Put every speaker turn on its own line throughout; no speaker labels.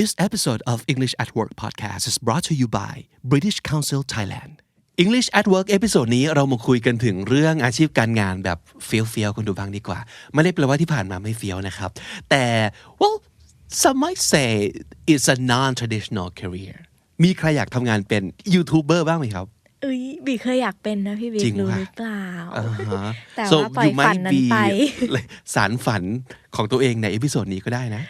This episode of English at Work podcast is brought to you by British Council Thailand. English at Work เอพิโซดนี้เรามาคุยกันถึงเรื่องอาชีพการงานแบบเฟี้ยวๆคุณดูบ้างดีกว่าไม่ได้แปลว่าที่ผ่านมาไม่เฟี้ยวนะครับแต่ well some might say it's a non-traditional career มีใครอยากทำงานเป็นยูทูบเบอร์บ้างไหมครับ
บีเคยอยากเป็นนะพี่บิ๊กรู้หรือเปล่าแต่ว่า
so
ปล่อยฝันนั้นไป
สารฝันของตัวเองในเอพิโซดนี้ก็ได้นะ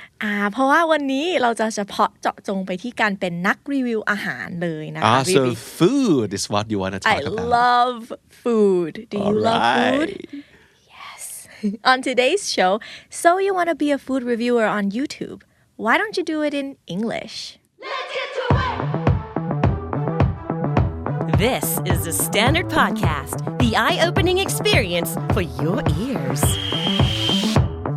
เพราะว่าวันนี้เราจะเฉพาะเจาะจงไปที่การเป็นนักรีวิวอาหารเลยนะคะพี่บิ๊ก
so food is what you want to talk about
I love food do you love food yes on today's show so you want to be a food reviewer on YouTube why don't you do it in English
Let's get to it!This is the Standard Podcast, the eye-opening experience for your ears.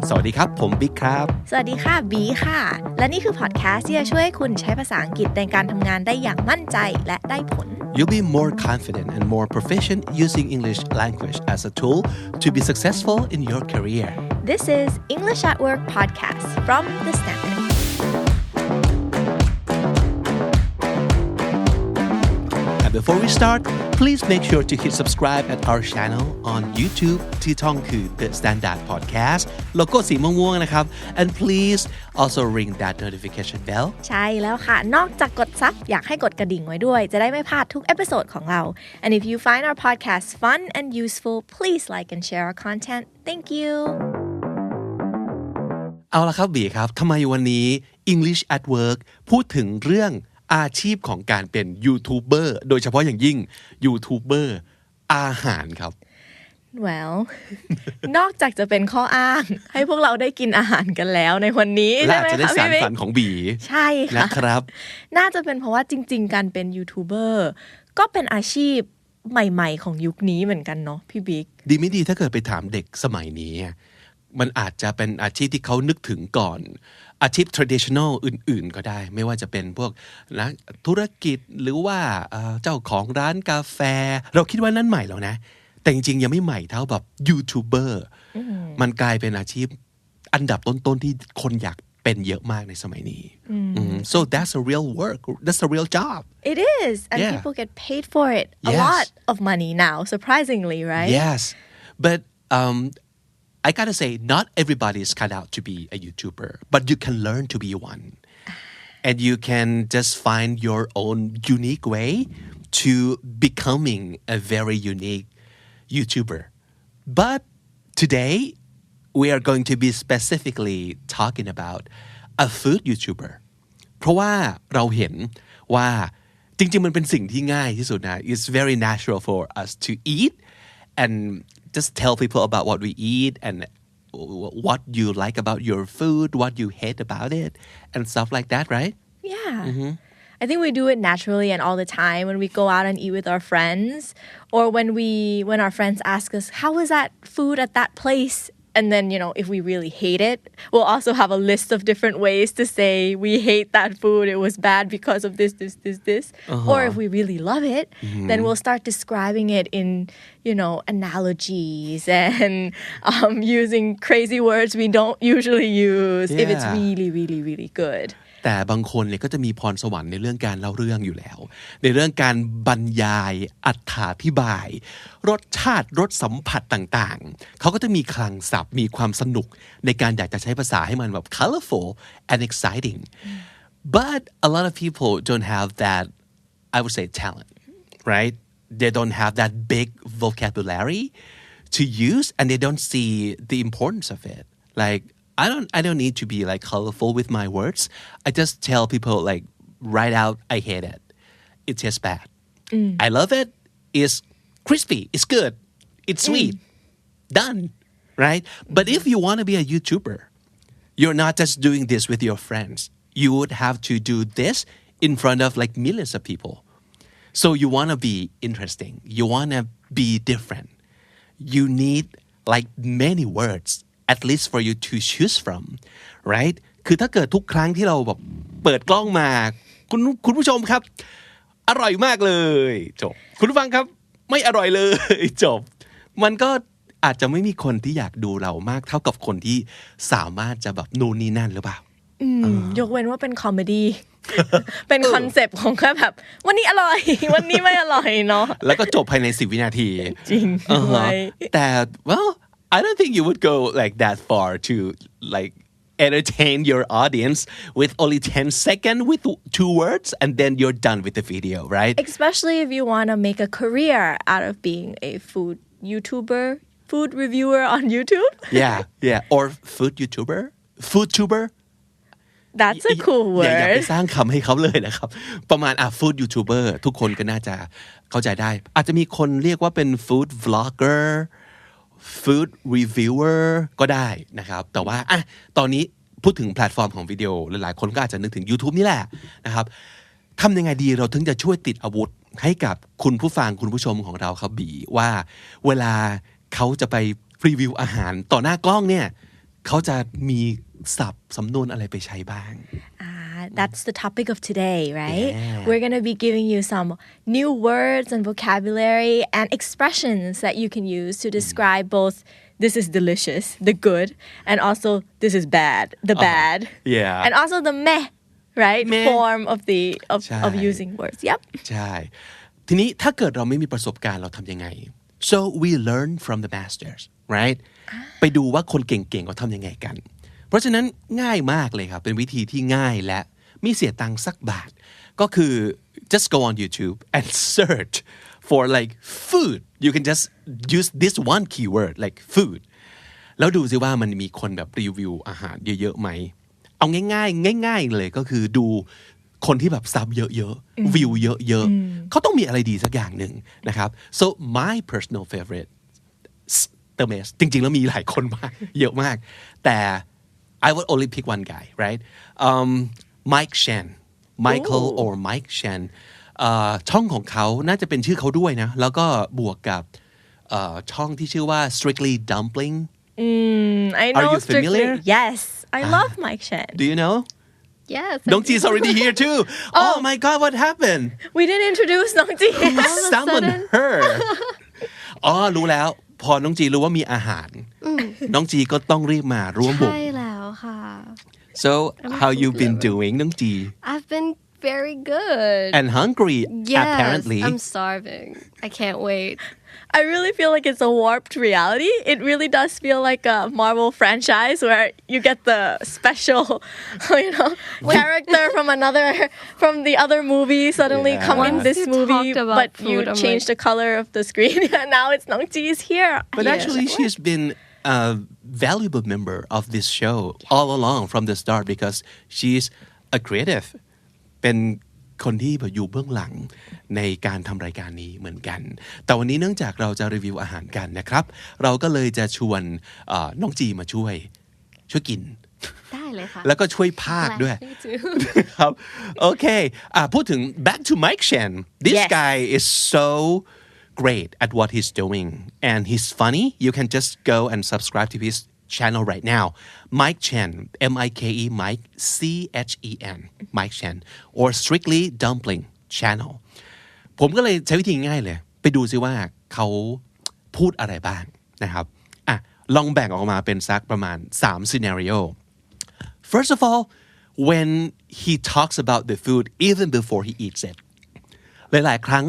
สวัสดีครับผมบิ๊กครับ
สวัสดีค่ะบีค่ะและนี่คือพอดแคสต์ที่จะช่วยคุณใช้ภาษาอังกฤษในการทำงานได้อย่างมั่นใจและได้ผล
You'll be more confident and more proficient using English language as a tool to be successful in your career.
This is English at Work podcast from the
Standard.Before we start, please make sure to hit subscribe at our channel on YouTube ที่ช่องคือ The Standard Podcast โลโก้สีม่วงๆนะครับ and please also ring that notification bell
ใช่แล้วค่ะนอกจากกดซับอยากให้กดกระดิ่งไว้ด้วยจะได้ไม่พลาดทุกเอพิโซดของเรา and if you find our podcast fun and useful please like and share our content thank you
เอาละครับบีครับทำไมวันนี้ English at Work พูดถึงเรื่องอาชีพของการเป็นยูทูบเบอร์โดยเฉพาะอย่างยิ่งยูทูบเบอร์อาหารครับ
Well นอกจากจะเป็นข้ออ้างให้พวกเราได้กินอาหารกันแล้วในวันนี้
และอาจจะได้สานฝันของบี
ใช่ค่ะ
นะครับ
น่าจะเป็นเพราะว่าจริงๆการเป็นยูทูบเบอร์ก็เป็นอาชีพใหม่ๆของยุคนี้เหมือนกันเนาะพี่บิ๊ก
ดีไม่ดีถ้าเกิดไปถามเด็กสมัยนี้มันอาจจะเป็นอาชีพที่เขานึกถึงก่อนอาชีพ traditional อื่นๆก็ได้ไม่ว่าจะเป็นพวกนักธุรกิจหรือว่าเจ้าของร้านกาแฟเราคิดว่านั่นใหม่แล้วนะแต่จริงๆยังไม่ใหม่เท่าแบบยูทูบเบอร์มันกลายเป็นอาชีพอันดับต้นๆที่คนอยากเป็นเยอะมากในสมัยนี้so that's a real work that's a real job
it is and people get paid for it a lot of money now surprisingly right
yes but I gotta say, not everybody is cut out to be a YouTuber, but you can learn to be one. And you can just find your own unique way to becoming a very unique YouTuber. But today, we are going to be specifically talking about a food YouTuber. เพราะว่าเราเห็นว่าจริงๆมันเป็นสิ่งที่ง่ายที่สุดนะ It's very natural for us to eat and just tell people about what we eat and what you like about your food, what you hate about it, and stuff like that, right?
Yeah. I think we do it naturally and all the time when we go out and eat with our friends or when our friends ask us, how was that food at that place? And then, if we really hate it, we'll also have a list of different ways to say we hate that food. It was bad because of this. Or if we really love it, then we'll start describing it in, analogies and using crazy words we don't usually use if it's really, really, really good.
แต่บางคนเนี่ยก็จะมีพรสวรรค์ในเรื่องการเล่าเรื่องอยู่แล้วในเรื่องการบรรยายอรรถาธิบายรสชาติรสสัมผัสต่างๆเขาก็จะมีคลังศัพท์มีความสนุกในการอยากจะใช้ภาษาให้มันแบบ colorful and exciting but a lot of people don't have that I would say talent right they don't have that big vocabulary to use and they don't see the importance of it like I don't need to be like colorful with my words. I just tell people like right out I hate it. It tastes bad. I love it. It's crispy. It's good. It's sweet. Done. Right? But if you want to be a YouTuber, you're not just doing this with your friends. You would have to do this in front of like millions of people. So you want to be interesting. You want to be different. You need like many words.at least for you to choose from right คือถ้าเกิดทุกครั้งที่เราแบบเปิดกล้องมาคุณผู้ชมครับอร่อยมากเลยจบคุณผู้ฟังครับไม่อร่อยเลยจบมันก็อาจจะไม่มีคนที่อยากดูเรามากเท่ากับคนที่สามารถจะแบบนู่นนี่นั่นหรือเปล่า
ยกเว้นว่าเป็นคอมเมดี้เป็นคอนเซปต์ของแค่แบบวันนี้อร่อยวันนี้ไม่อร่อยเนาะ
แล้วก็จบภายใน10 วินาที
จริงด้วย
แต่ well I don't think you would go like that far to like entertain your audience with only 10 seconds with 2 words and then you're done with the video right
especially if you want to make a career out of being a food YouTuber food reviewer on YouTube
yeah or food YouTuber food tuber
That's a cool word
อย่าไปสร้างคำให้เขาเลยนะครับประมาณfood YouTuber ทุกคนก็น่าจะเข้าใจได้อาจจะมีคนเรียกว่าเป็น food vlogger food reviewer ก็ได้นะครับแต่ว่าตอนนี้พูดถึงแพลตฟอร์มของวิดีโอหลายๆคนก็อาจจะนึกถึง YouTube นี่แหละนะครับทำยังไงดีเราถึงจะช่วยติดอาวุธให้กับคุณผู้ฟังคุณผู้ชมของเราครับบีว่าเวลาเขาจะไปรีวิวอาหารต่อหน้ากล้องเนี่ยเขาจะมีศัพท์สำนวนอะไรไปใช้บ้าง
That's the topic of today, right?
Yeah.
We're going to be giving you some new words and vocabulary and expressions that you can use to describe both this is delicious, the good, and also this is bad, the bad.
Yeah.
And also the meh, right?
Meh.
Form of using words. Yep.
ใช่ทีนี้ถ้าเกิดเราไม่มีประสบการณ์เราทำยังไง So we learn from the masters, right? ไปดูว่าคนเก่งๆเขาทำยังไงกันเพราะฉะนั้นง่ายมากเลยครับเป็นวิธีที่ง่ายและไม่เสียตังค์สักบาทก็คือ just go on YouTube and search for like food you can just use this one keyword like food แล้วดูสิว่ามันมีคนแบบรีวิวอาหารเยอะๆไหมเอาง่ายๆง่ายๆเลยก็คือดูคนที่แบบซับเยอะๆวิวเยอะๆเขาต้องมีอะไรดีสักอย่างหนึ่งนะครับ so my personal favorite the best จริงๆแล้วมีหลายคนมากเยอะมากแต่ I would only pick one guy right Mike Chen Michael or Mike Chen ช่องของเขาน่าจะเป็นชื่อเขาด้วยนะแล้วก็บวกกับช่องที่ชื่อว่า Strictly Dumpling
I know
Are you familiar?
Strictly. Yes I love Mike Chen
Do you know?
Yes
Nongji's already here too Oh my god what happened?
We didn't introduce Nongji
Who summoned her? รู้แล้วพอน้องจีรู้ว่ามีอาหารน้องจีก็ต้องรีบมาร่วมวง
ใช่แล้วค่ะ
So how you been doing น้องจี
I've been very good
and hungry
yes
apparently
I'm starving I can't wait
I really feel like it's a warped reality. It really does feel like a Marvel franchise where you get the special, character from the other movie suddenly come in this movie, but you change the color of the screen. And now it's Nongji is here.
But actually she's been a valuable member of this show all along from the start because she's a creative. เป็นคนที่แบบอยู่เบื้องหลังในการทำรายการนี้เหมือนกันแต่วันนี้เนื่องจากเราจะรีวิวอาหารกันนะครับเราก็เลยจะชวนน้องจีมาช่วยกิน
ได้เลยค่ะ
แล้วก็ช่วยพากย์ด้วยครับโอเคพูดถึง back to Mike Chen this guy is so great at what he's doing and he's funny you can just go and subscribe to his channel right now Mike Chen M-I-K-E Mike C-H-E-N Mike Chen or Strictly Dumpling channel ผมก็เลยใช้วิธีง่ายเลยไปดูซิว่าเขาพูดอะไรบ้างนะครับลองแบ่งออกมาเป็นสักประมาณ3 scenario First of all when he talks about the food even before he eats it หลายๆครั้ง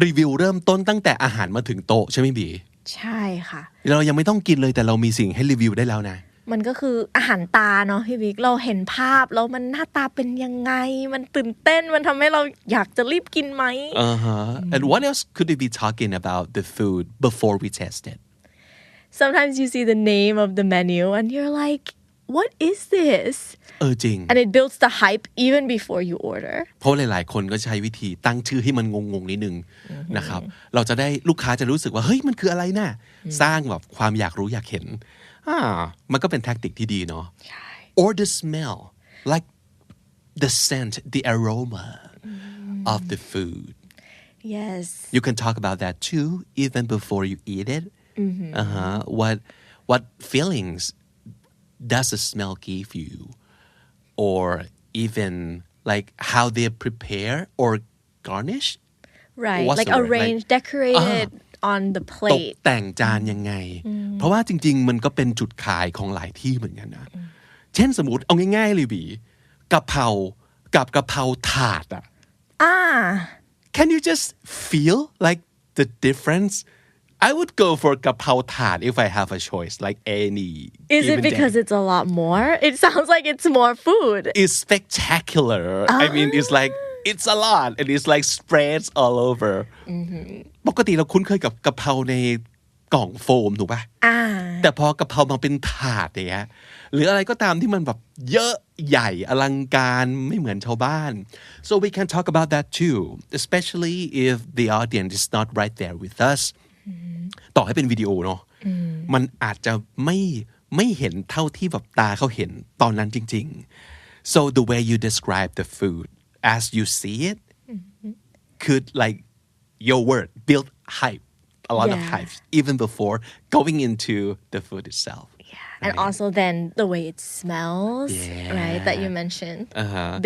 รีวิวเริ่มต้นตั้งแต่อาหารมาถึงโต๊ะใช่ไหมบี
ใช่ค่ะ
เรายังไม่ต้องกินเลยแต่เรามีสิ่งให้รีวิวได้แล้วนะ
มันก็คืออาหารตาเนาะพี่บิ๊กเราเห็นภาพแล้วมันหน้าตาเป็นยังไงมันตื่นเต้นมันทำให้เราอยากจะรีบกินไหม
And what else could we be talking about the food before we test it
Sometimes you see the name of the menu and you're like what is this
จริง
and it builds the hype even before you order
เพราะหลายๆคนก็ใช้วิธีตั้งชื่อให้มันงงๆนิดนึงนะครับเราจะได้ลูกค้าจะรู้สึกว่าเฮ้ยมันคืออะไรนะสร้างแบบความอยากรู้อยากเห็นมันก็เป็นแทคติกที่ดีเนาะ or the smell like the scent the aroma of the food
yes
you can talk about that too even before you eat it what feelings does the smell give you or even like how they prepare or garnish
right like arrange decorated on the
ตก
plate
แต่งจานยังไงเพราะว่าจริงๆมันก็เป็นจุดขายของหลายที่เหมือนกันนะ เช่นสมมุติเอาง่ายๆเลยบีกะเพรากับกะเพราถาดอ่ะCan you just feel like the difference? I would go for กะเพราถาด if I have a choice, like any.
Is it because it's a lot more? It sounds like it's more food.
It's spectacular. I mean, it's like it's a lot, and it's like spreads all over. ปกติเราคุ้นเคยกับกะเพราในกล่องโฟมถูกป่ะแต่พอกะเพรามาเป็นถาดอย่างเงี้ยหรืออะไรก็ตามที่มันแบบเยอะใหญ่อลังการไม่เหมือนชาวบ้าน so we can talk about that too especially if the audience is not right there with us ต่อให้เป็นวิดีโอเนาะมันอาจจะไม่เห็นเท่าที่แบบตาเขาเห็นตอนนั้นจริงๆ so the way you describe the food as you see it could like your word build hype a lot of hype even before going into the food itself.
And also then the way it smells, right? That you mentioned.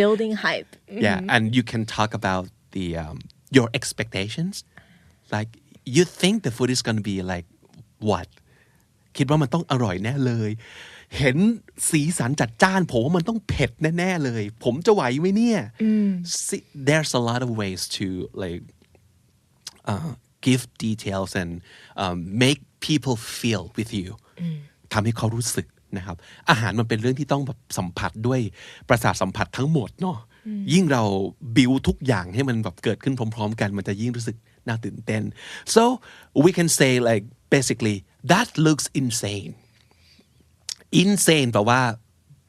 Building hype.
Yeah, and you can talk about the your expectations. Like you think the food is going to be like what? คิดว่ามันต้องอร่อยแน่เลยเห็นสีสันจัดจ้านผมว่ามันต้องเผ็ดแน่ๆเลยผมจะไหวไหมเนี่ย There's a lot of ways to like give details and make people feel with you ทำให้เขารู้สึกนะครับอาหารมันเป็นเรื่องที่ต้องแบบสัมผัสด้วยประสาทสัมผัสทั้งหมดเนาะยิ่งเราบิวทุกอย่างให้มันแบบเกิดขึ้นพร้อมๆกันมันจะยิ่งรู้สึกน่าตื่นเต้น so we can say like basically that looks insane แปลว่า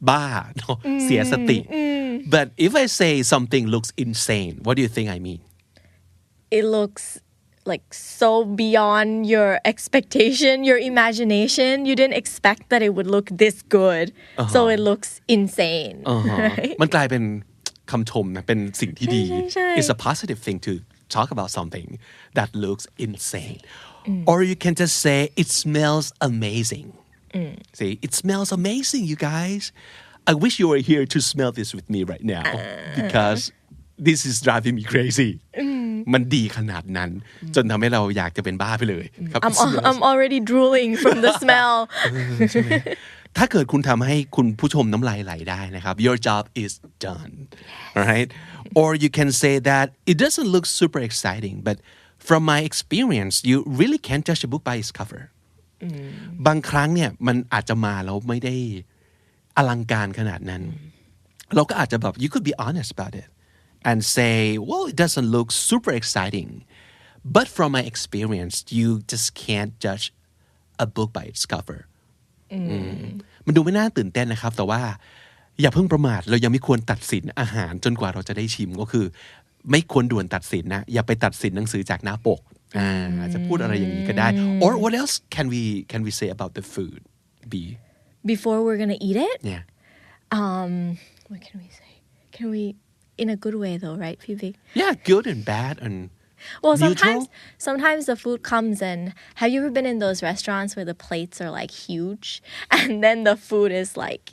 บ้าเนาะเสียสติ but if I say something looks insane what do you think I mean
It looks like so beyond your expectation, your imagination. You didn't expect that it would look this good. So it looks insane. Right?
มันกลายเป็นคำชมนะเป็นสิ่งที่ดี
ใช่
It's a positive thing to talk about something that looks insane. Or you can just say it smells amazing. See, it smells amazing, you guys. I wish you were here to smell this with me right now because this is driving me crazy. มันดีขนาดนั้นจนทำให้เราอยากจะเป็นบ้าไปเลยครับ
I'm already drooling from the smell
ถ้าเกิดคุณทำให้คุณผู้ชมน้ำลายไหลได้นะครับ your job is done right or you can say that it doesn't look super exciting but from my experience you really can't judge a book by its cover บางครั้งเนี่ยมันอาจจะมาแล้วไม่ได้อลังการขนาดนั้นเราก็อาจจะแบบ you could be honest about it and say, well, it doesn't look super exciting. But from my experience, you just can't judge a book by its cover. มันดูไม่น่าตื่นเต้นนะครับแต่ว่าอย่าเพิ่งประมาทเรายังไม่ควรตัดสินอาหารจนกว่าเราจะได้ชิมก็คือไม่ควรด่วนตัดสินนะอย่าไปตัดสินหนังสือจากหน้าปกอาจจะพูดอะไรอย่างนี้ก็ได้ or what else can we say about the food B
before we're gonna eat it
yeah
what can we say can we in a good way though right Phoebe
yeah good and bad and
well
neutral?
sometimes the food comes and have you ever been in those restaurants where the plates are like huge and then the food is like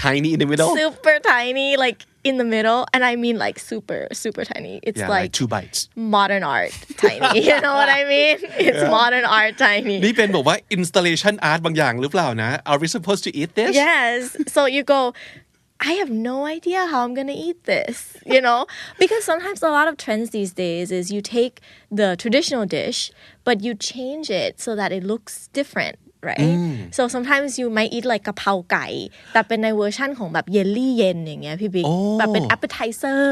tiny in the middle
super tiny like in the middle and I mean like super super tiny it's
like 2 bites
modern art tiny you know what I mean it's modern art tiny
นี่เป็นบอกว่า installation art บางอย่างหรือเปล่านะ Are we supposed to eat this
yes so you go I have no idea how I'm gonna eat this, you know? Because sometimes a lot of trends these days is you take the traditional dish, but you change it so that it looks different, right? So sometimes you might eat like กะเพราไก่แต่เป็นในเวอร์ชั่นของแบบเยลลี่เย็นอย่างเงี้ยพี่บิ๊กแบบเป็น appetizer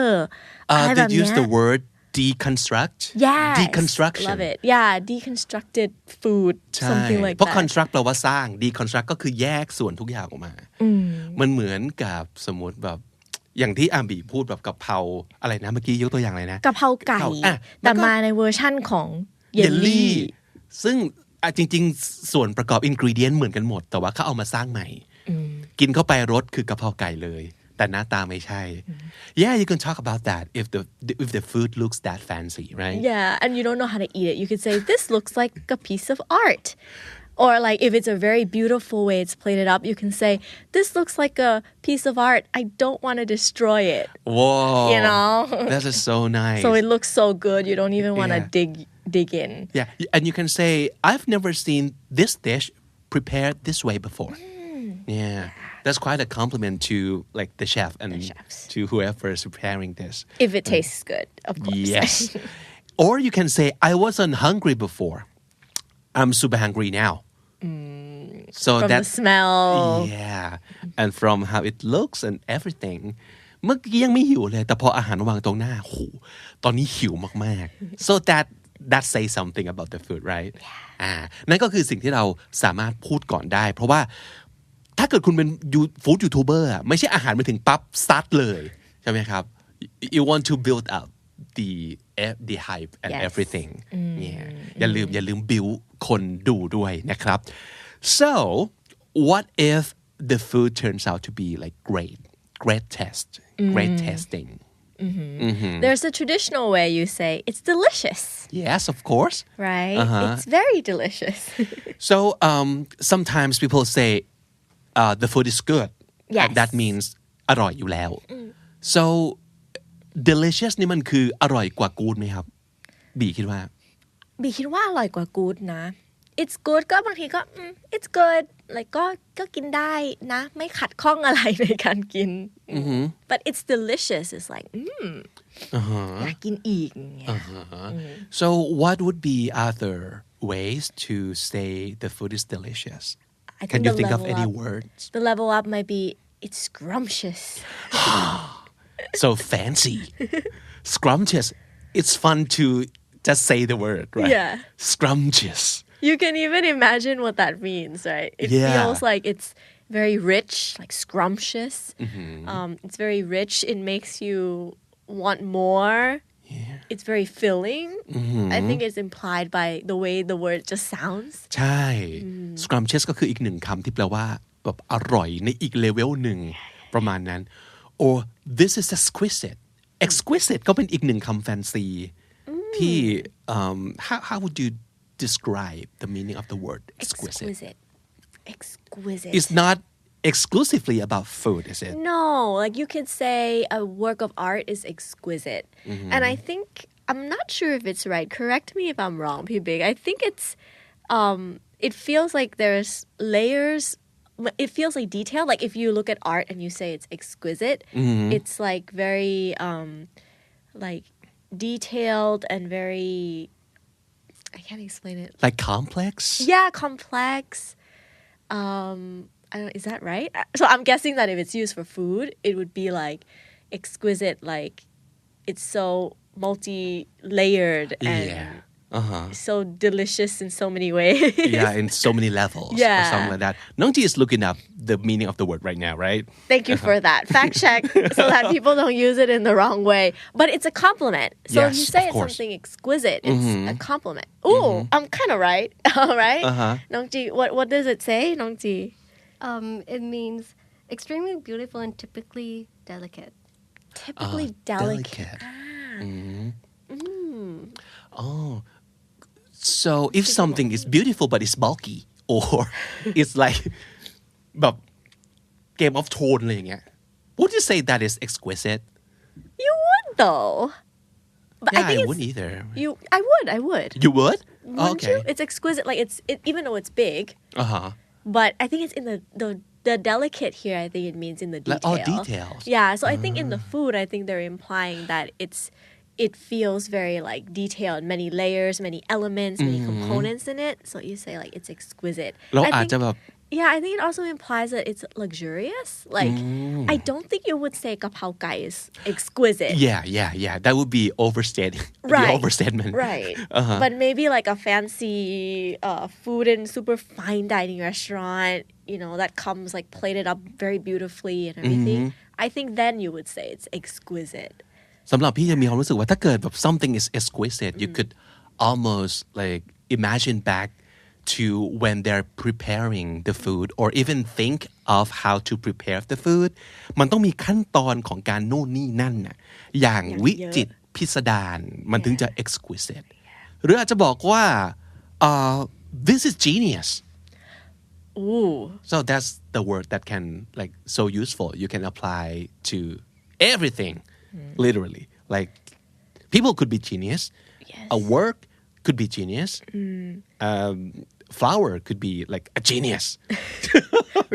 อะไรแบบ
They
เนี้
use
ย
the word deconstruct
yes
deconstruction
love it yeah deconstructed food
ใช่
something like
เพราะ
that
construct แปลว่าสร้าง deconstruct ก็คือแยกส่วนทุกอย่างออกมามันเหมือนกับสมมติแบบอย่างที่อาบีพูดแบบกะเพราอะไรนะเมื่อกี้ยกตัวอย่างอะไรนะ
กะเพราไก่แต่มาในเวอร์ชั่นของเยลลี่
ซึ่งจริงๆส่วนประกอบ ingredient เหมือนกันหมดแต่ว่าเขาเอามาสร้างใหม่กินเข้าไปรสคือกะเพราไก่เลยแต่หน้าตาไม่ใช่ yeah you can talk about that if the food looks that fancy right
yeah and you don't know how to eat it you could say this looks like a piece of art or like if it's a very beautiful way it's plated up you can say this looks like a piece of art I don't want to destroy it
whoa
you know
that is so nice
so it looks so good you don't even want to dig in
yeah and you can say I've never seen this dish prepared this way before yeah That's quite a compliment to like the chef and
chefs.
to whoever is preparing this.
If it tastes good, of course.
Yes. Or you can say, I wasn't hungry before. I'm super hungry now. So
From
that
the smell.
Yeah. And from how it looks and everything. เมื่อกี้ยังไม่หิวเลยแต่พออาหารวางตรงหน้าโหตอนนี้หิวมากๆ so that says something about the food right นั่นก็คือสิ่งที่เราสามารถพูดก่อนได้เพราะว่าถ้าเกิดคุณเป็นฟู้ดยูทูบเบอร์ไม่ใช่อาหารมาถึงปั๊บสตาร์ทเลยใช่ไหมครับ you want to build up the hype and everything yeah อย่าลืม build คนดูด้วยนะครับ so what if the food turns out to be like great tasting
There's a traditional way you say it's delicious.
Yes, of course.
Right? It's very delicious.
So sometimes people say the food is good.
Yes.
That means อร่อยอยู่แล้ว So delicious นี่มันคืออร่อยกว่า good ไหมครับบีคิดว่า
บีคิดว่าอร่อยกว่า good นะ It's good ก็บางทีก็it's good like ก็กินได้นะไม่ขัดข้องอะไรในการกิน but it's delicious it's like อยากกินอีกอย่างเงี้ย
So what would be other ways to say the food is delicious
I think
Can you
the
think of
level
any
up-
words
The level up might be it's scrumptious
So fancy Scrumptious It's fun to just say the word right
Yeah.
Scrumptious
You can even imagine what that means, right? It
Yeah.
feels like it's very rich, like scrumptious. It's very rich. It makes you want more.
Yeah.
It's very filling. I think it's implied by the way the word just sounds.
ใช่ scrumptious ก็คืออีกหนึ่งคำที่แปลว่าแบบอร่อยในอีกเลเวลหนึ่งประมาณนั้น or this is exquisite ก็เป็นอีกหนึ่งคำแฟนซีที่ how would you describe the meaning of the word exquisite It's not exclusively about food is it
No, like you could say a work of art is exquisite. And I think, I'm not sure if it's right. Correct me if I'm wrong, P Big. I think it's, it feels like there's layers. It feels like detail. Like if you look at art and you say it's exquisite, it's like very, like detailed and very, I can't explain it.
like complex
Yeah, complex. I don't, is that right? So I'm guessing that if it's used for food, it would be like exquisite, like it's so multi-layered and so delicious in so many ways.
yeah in so many levels or
Yeah.
something like that Nongji is looking up the meaning of the word right now right
Thank you for that. Fact check so that people don't use it in the wrong way. But it's a compliment. So if you
Yes,
say
of
it's
course.
something exquisite, it's a compliment. Ooh, I'm kind of right. All right. Nongji, what does it say, Nongji?
It means extremely beautiful and typically delicate.
Typically delicate.
Oh so if something is beautiful but it's bulky or it's like แบบ Game of Thrones อะไรอย่างเงี้ย would you say that is exquisite
You would though. But
yeah
I think
I
it's,
wouldn't either
I would.
you would
Wouldn't
okay
you? It's exquisite. Like even though it's big,
uh-huh
but I think it's in the delicate here. I think it means in the
Like,
detail.
details.
Yeah. So I think in the food, I think they're implying that it feels very like detailed, many layers, many elements, many components in it. So you say like it's exquisite.
เรา
I
อาจ
think-
จะแบบ
Yeah, I think it also implies that it's luxurious. Like, I don't think you would say kapao gai is exquisite.
yeah that would be overstating
Right.
the overstatement
Right. But maybe like a fancy food and super fine dining restaurant, you know, that comes like plated up very beautifully and everything. I think then you would say it's exquisite.
สำหรับพี่จะมีความรู้สึกว่าถ้าเกิดแบบ something is exquisite you could almost like imagine back to when they're preparing the food or even think of how to prepare the food มันต้องมีขั้นตอนของการโน่นนี่นั่นน่ะอย่างวิจิตรพิสดารมันถึงจะ exquisite หรืออาจจะบอกว่าthis is genius
Ooh.
so that's the word that can like so useful you can apply to everything literally like people could be genius
Yes.
a work could be genius flower could be like a genius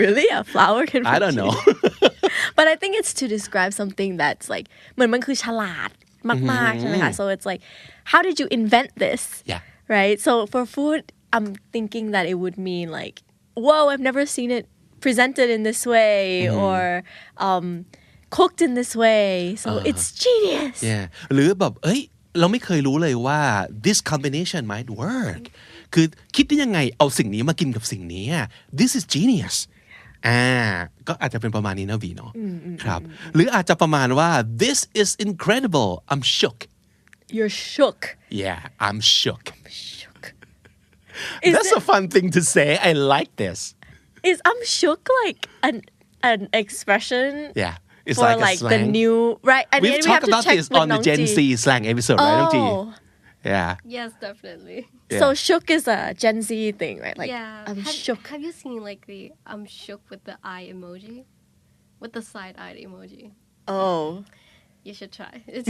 Really a flower can be
I don't know
But I think it's to describe something that's like เหมือนมันคือฉลาดมากๆใช่ไหมคะ So it's like how did you invent this
Yeah
right so for food I'm thinking that it would mean like whoa I've never seen it presented in this way or cooked in this way so it's genius
yeah หรือแบบเราไม่เคยรู้เลยว่า this combination might work คือคิดได้ยังไงเอาสิ่งนี้มากินกับสิ่งนี้ this is genius ก็อาจจะเป็นประมาณนี้นะวีเนาะครับหรืออาจจะประมาณว่า this is incredible I'm shook
You're shook
yeah I'm shook
Is
That's a fun thing to say I like this
Is I'm shook like an expression
Yeah It's
for
like a
the
slang.
new right I mean
We've
we have
talked
to
about
check
this
with
on the Gen
Nongji.
Z slang episode, right, Nongji? Yeah.
Yes, definitely.
Yeah.
So shook is a Gen Z thing, right? Like
Yeah.
I'm shook.
Have you seen like the I'm shook with the eye emoji? With the side-eyed emoji?
Oh.
You should try. It's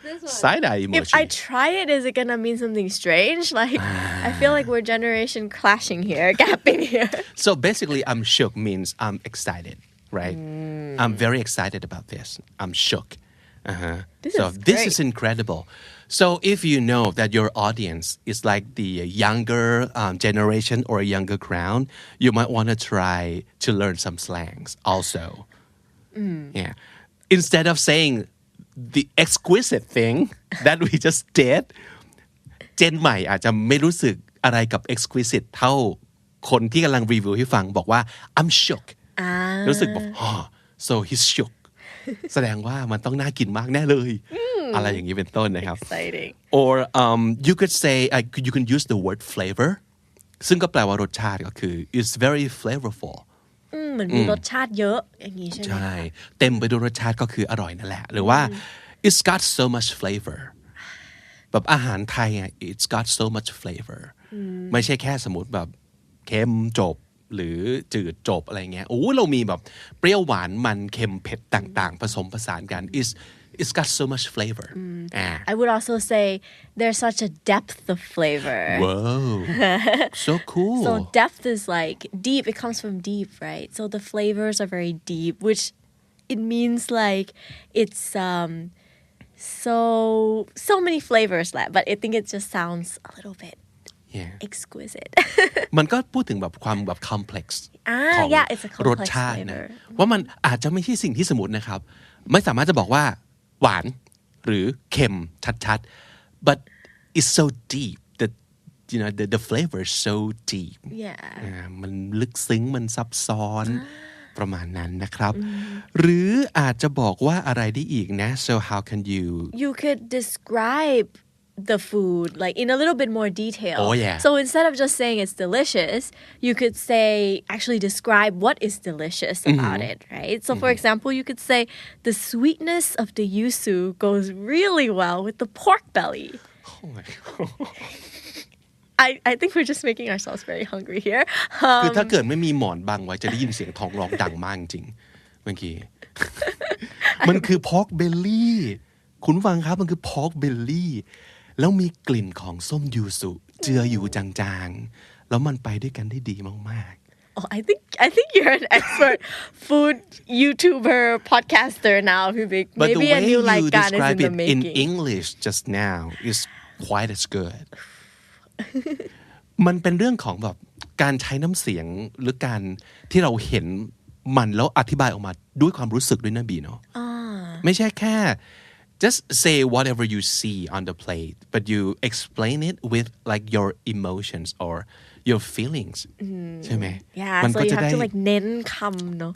this one.
Side-eye emoji.
If I try it, is it gonna mean something strange? Like I feel like we're generation clashing here, gapping here.
So basically, I'm shook means I'm excited, right? I'm very excited about this. I'm shook.
This
So
is
this
great.
is incredible. So if you know that your audience is like the younger generation or a younger crowd, you might want to try to learn some slangs also. Yeah. Instead of saying the exquisite thing that we just did, เจนใหม่อาจจะไม่รู้สึกอะไรกับ exquisite เท่าคนที่กำลังรีวิวให้ฟังบอกว่า I'm shook รู้สึกแบบso he's shook แสดงว่ามันต้องน่ากินมากแน่เลยอะไรอย่างนี้เป็นต้นนะครับ
Exciting.
or you could say you can use the word flavor ซึ่งก็แปลว่ารสชาติก็คือ it's very flavorful
เหมือนมีรสชาติเยอะอย่างนี้ใช่ไหม
ใช่เต็มไปด้วยรสชาติก็คืออร่อยนั่นแหละหรือว่า it's got so much flavor แบบอาหารไทยit's got so much flavor ไม่ใช่แค่สมมติแบบเค็มจบหรือจืดจบอะไรเงี้ยเรามีแบบเปรี้ยวหวานมันเค็มเผ็ดต่างๆผสมผสานกัน it's got so much flavor
I would also say there's such a depth of flavor
Whoa so cool
So depth is like deep it comes from deep right so the flavors are very deep which it means like it's so many flavors but I think it just sounds a little bit exquisite
มันก็พูดถึงแบบความแบบ complex ของ
yeah it's a
ร
complex
สชาตินะ
flavor
ว่ามันอาจจะไม่ใช่สิ่งที่สมมตินะครับไม่สามารถจะบอกว่าหวานหรือเค็มชัดๆ but it's so deep that the flavor is so deep
yeah
มันลึกซึ้งมันซับซ้อนประมาณนั้นนะครับหรืออาจจะบอกว่าอะไรได้อีกนะ so how can you
could describe the food like in a little bit more detail.
Oh yeah.
So instead of just saying it's delicious, you could say actually describe what is delicious about it, right? So for example, you could say the sweetness of the yuzu goes really well with the pork belly.
Oh my God.
I think we're just making ourselves very hungry here.
คือถ้าเกิดไม่มีหมอนบังไว้จะได้ยินเสียงท้องร้องดังมากจริงเมื่อกี้ มันคือ pork belly คุณฟังครับมันคือ pork belly แล้วมีกลิ่นของส้มยูสุเจืออยู่จางๆแล้วมันไปด้วยกันได้ดีมากๆ
Oh, I think you're an expert food YouTuber podcaster now, Vivek.
But
Maybe
the
a
way
new
you
like is in
describe
the
it
making.
in English just now is quite as good มันเป็นเรื่องของแบบการใช้น้ำเสียงหรือการที่เราเห็นมันแล้วอธิบายออกมาด้วยความรู้สึกด้วยนะบีเนาะไม่ใช่แค่ just say whatever you see on the plate but you explain it with like your emotions or your feelings ใช่ไหม
Yeah,
มัน
so
ก็
you
จะ
have
ได้
to like เน้นคำเนาะ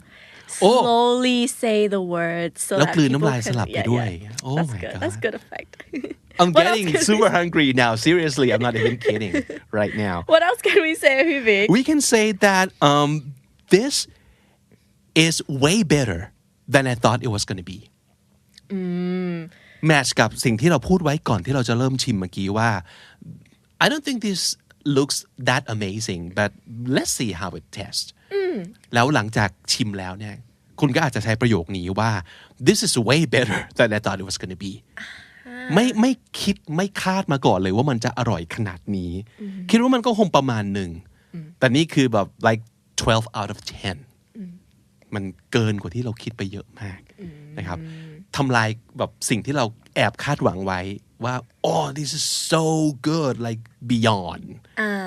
slowly say the words so
แล้ว
that
กลืน
people
น้ำลายส
can
ลับไป
yeah,
ด้วย
yeah.
Oh
That's
my
good.
god
That's good effect.
I'm
What else
getting
can we
super
say?
hungry now seriously I'm not even kidding right now
What else can we say, Vivek?
We can say that this is way better than I thought it was going to be แมทช์กับสิ่งที่เราพูดไว้ก่อนที่เราจะเริ่มชิมเมื่อกี้ว่า I don't think this looks that amazing but let's see how it tastes แล้วหลังจากชิมแล้วเนี่ยคุณก็อาจจะใช้ประโยคนี้ว่า this is way better than I thought it was going to be ไม่คิดไม่คาดมาก่อนเลยว่ามันจะอร่อยขนาดนี้คิดว่ามันก็คงประมาณหนึ่งแต่นี่คือแบบ like 12 out of 10มันเกินกว่าที่เราคิดไปเยอะมากนะครับทำลายแบบสิ่งที่เราแอบคาดหวังไว้ว่า oh this is so good like beyond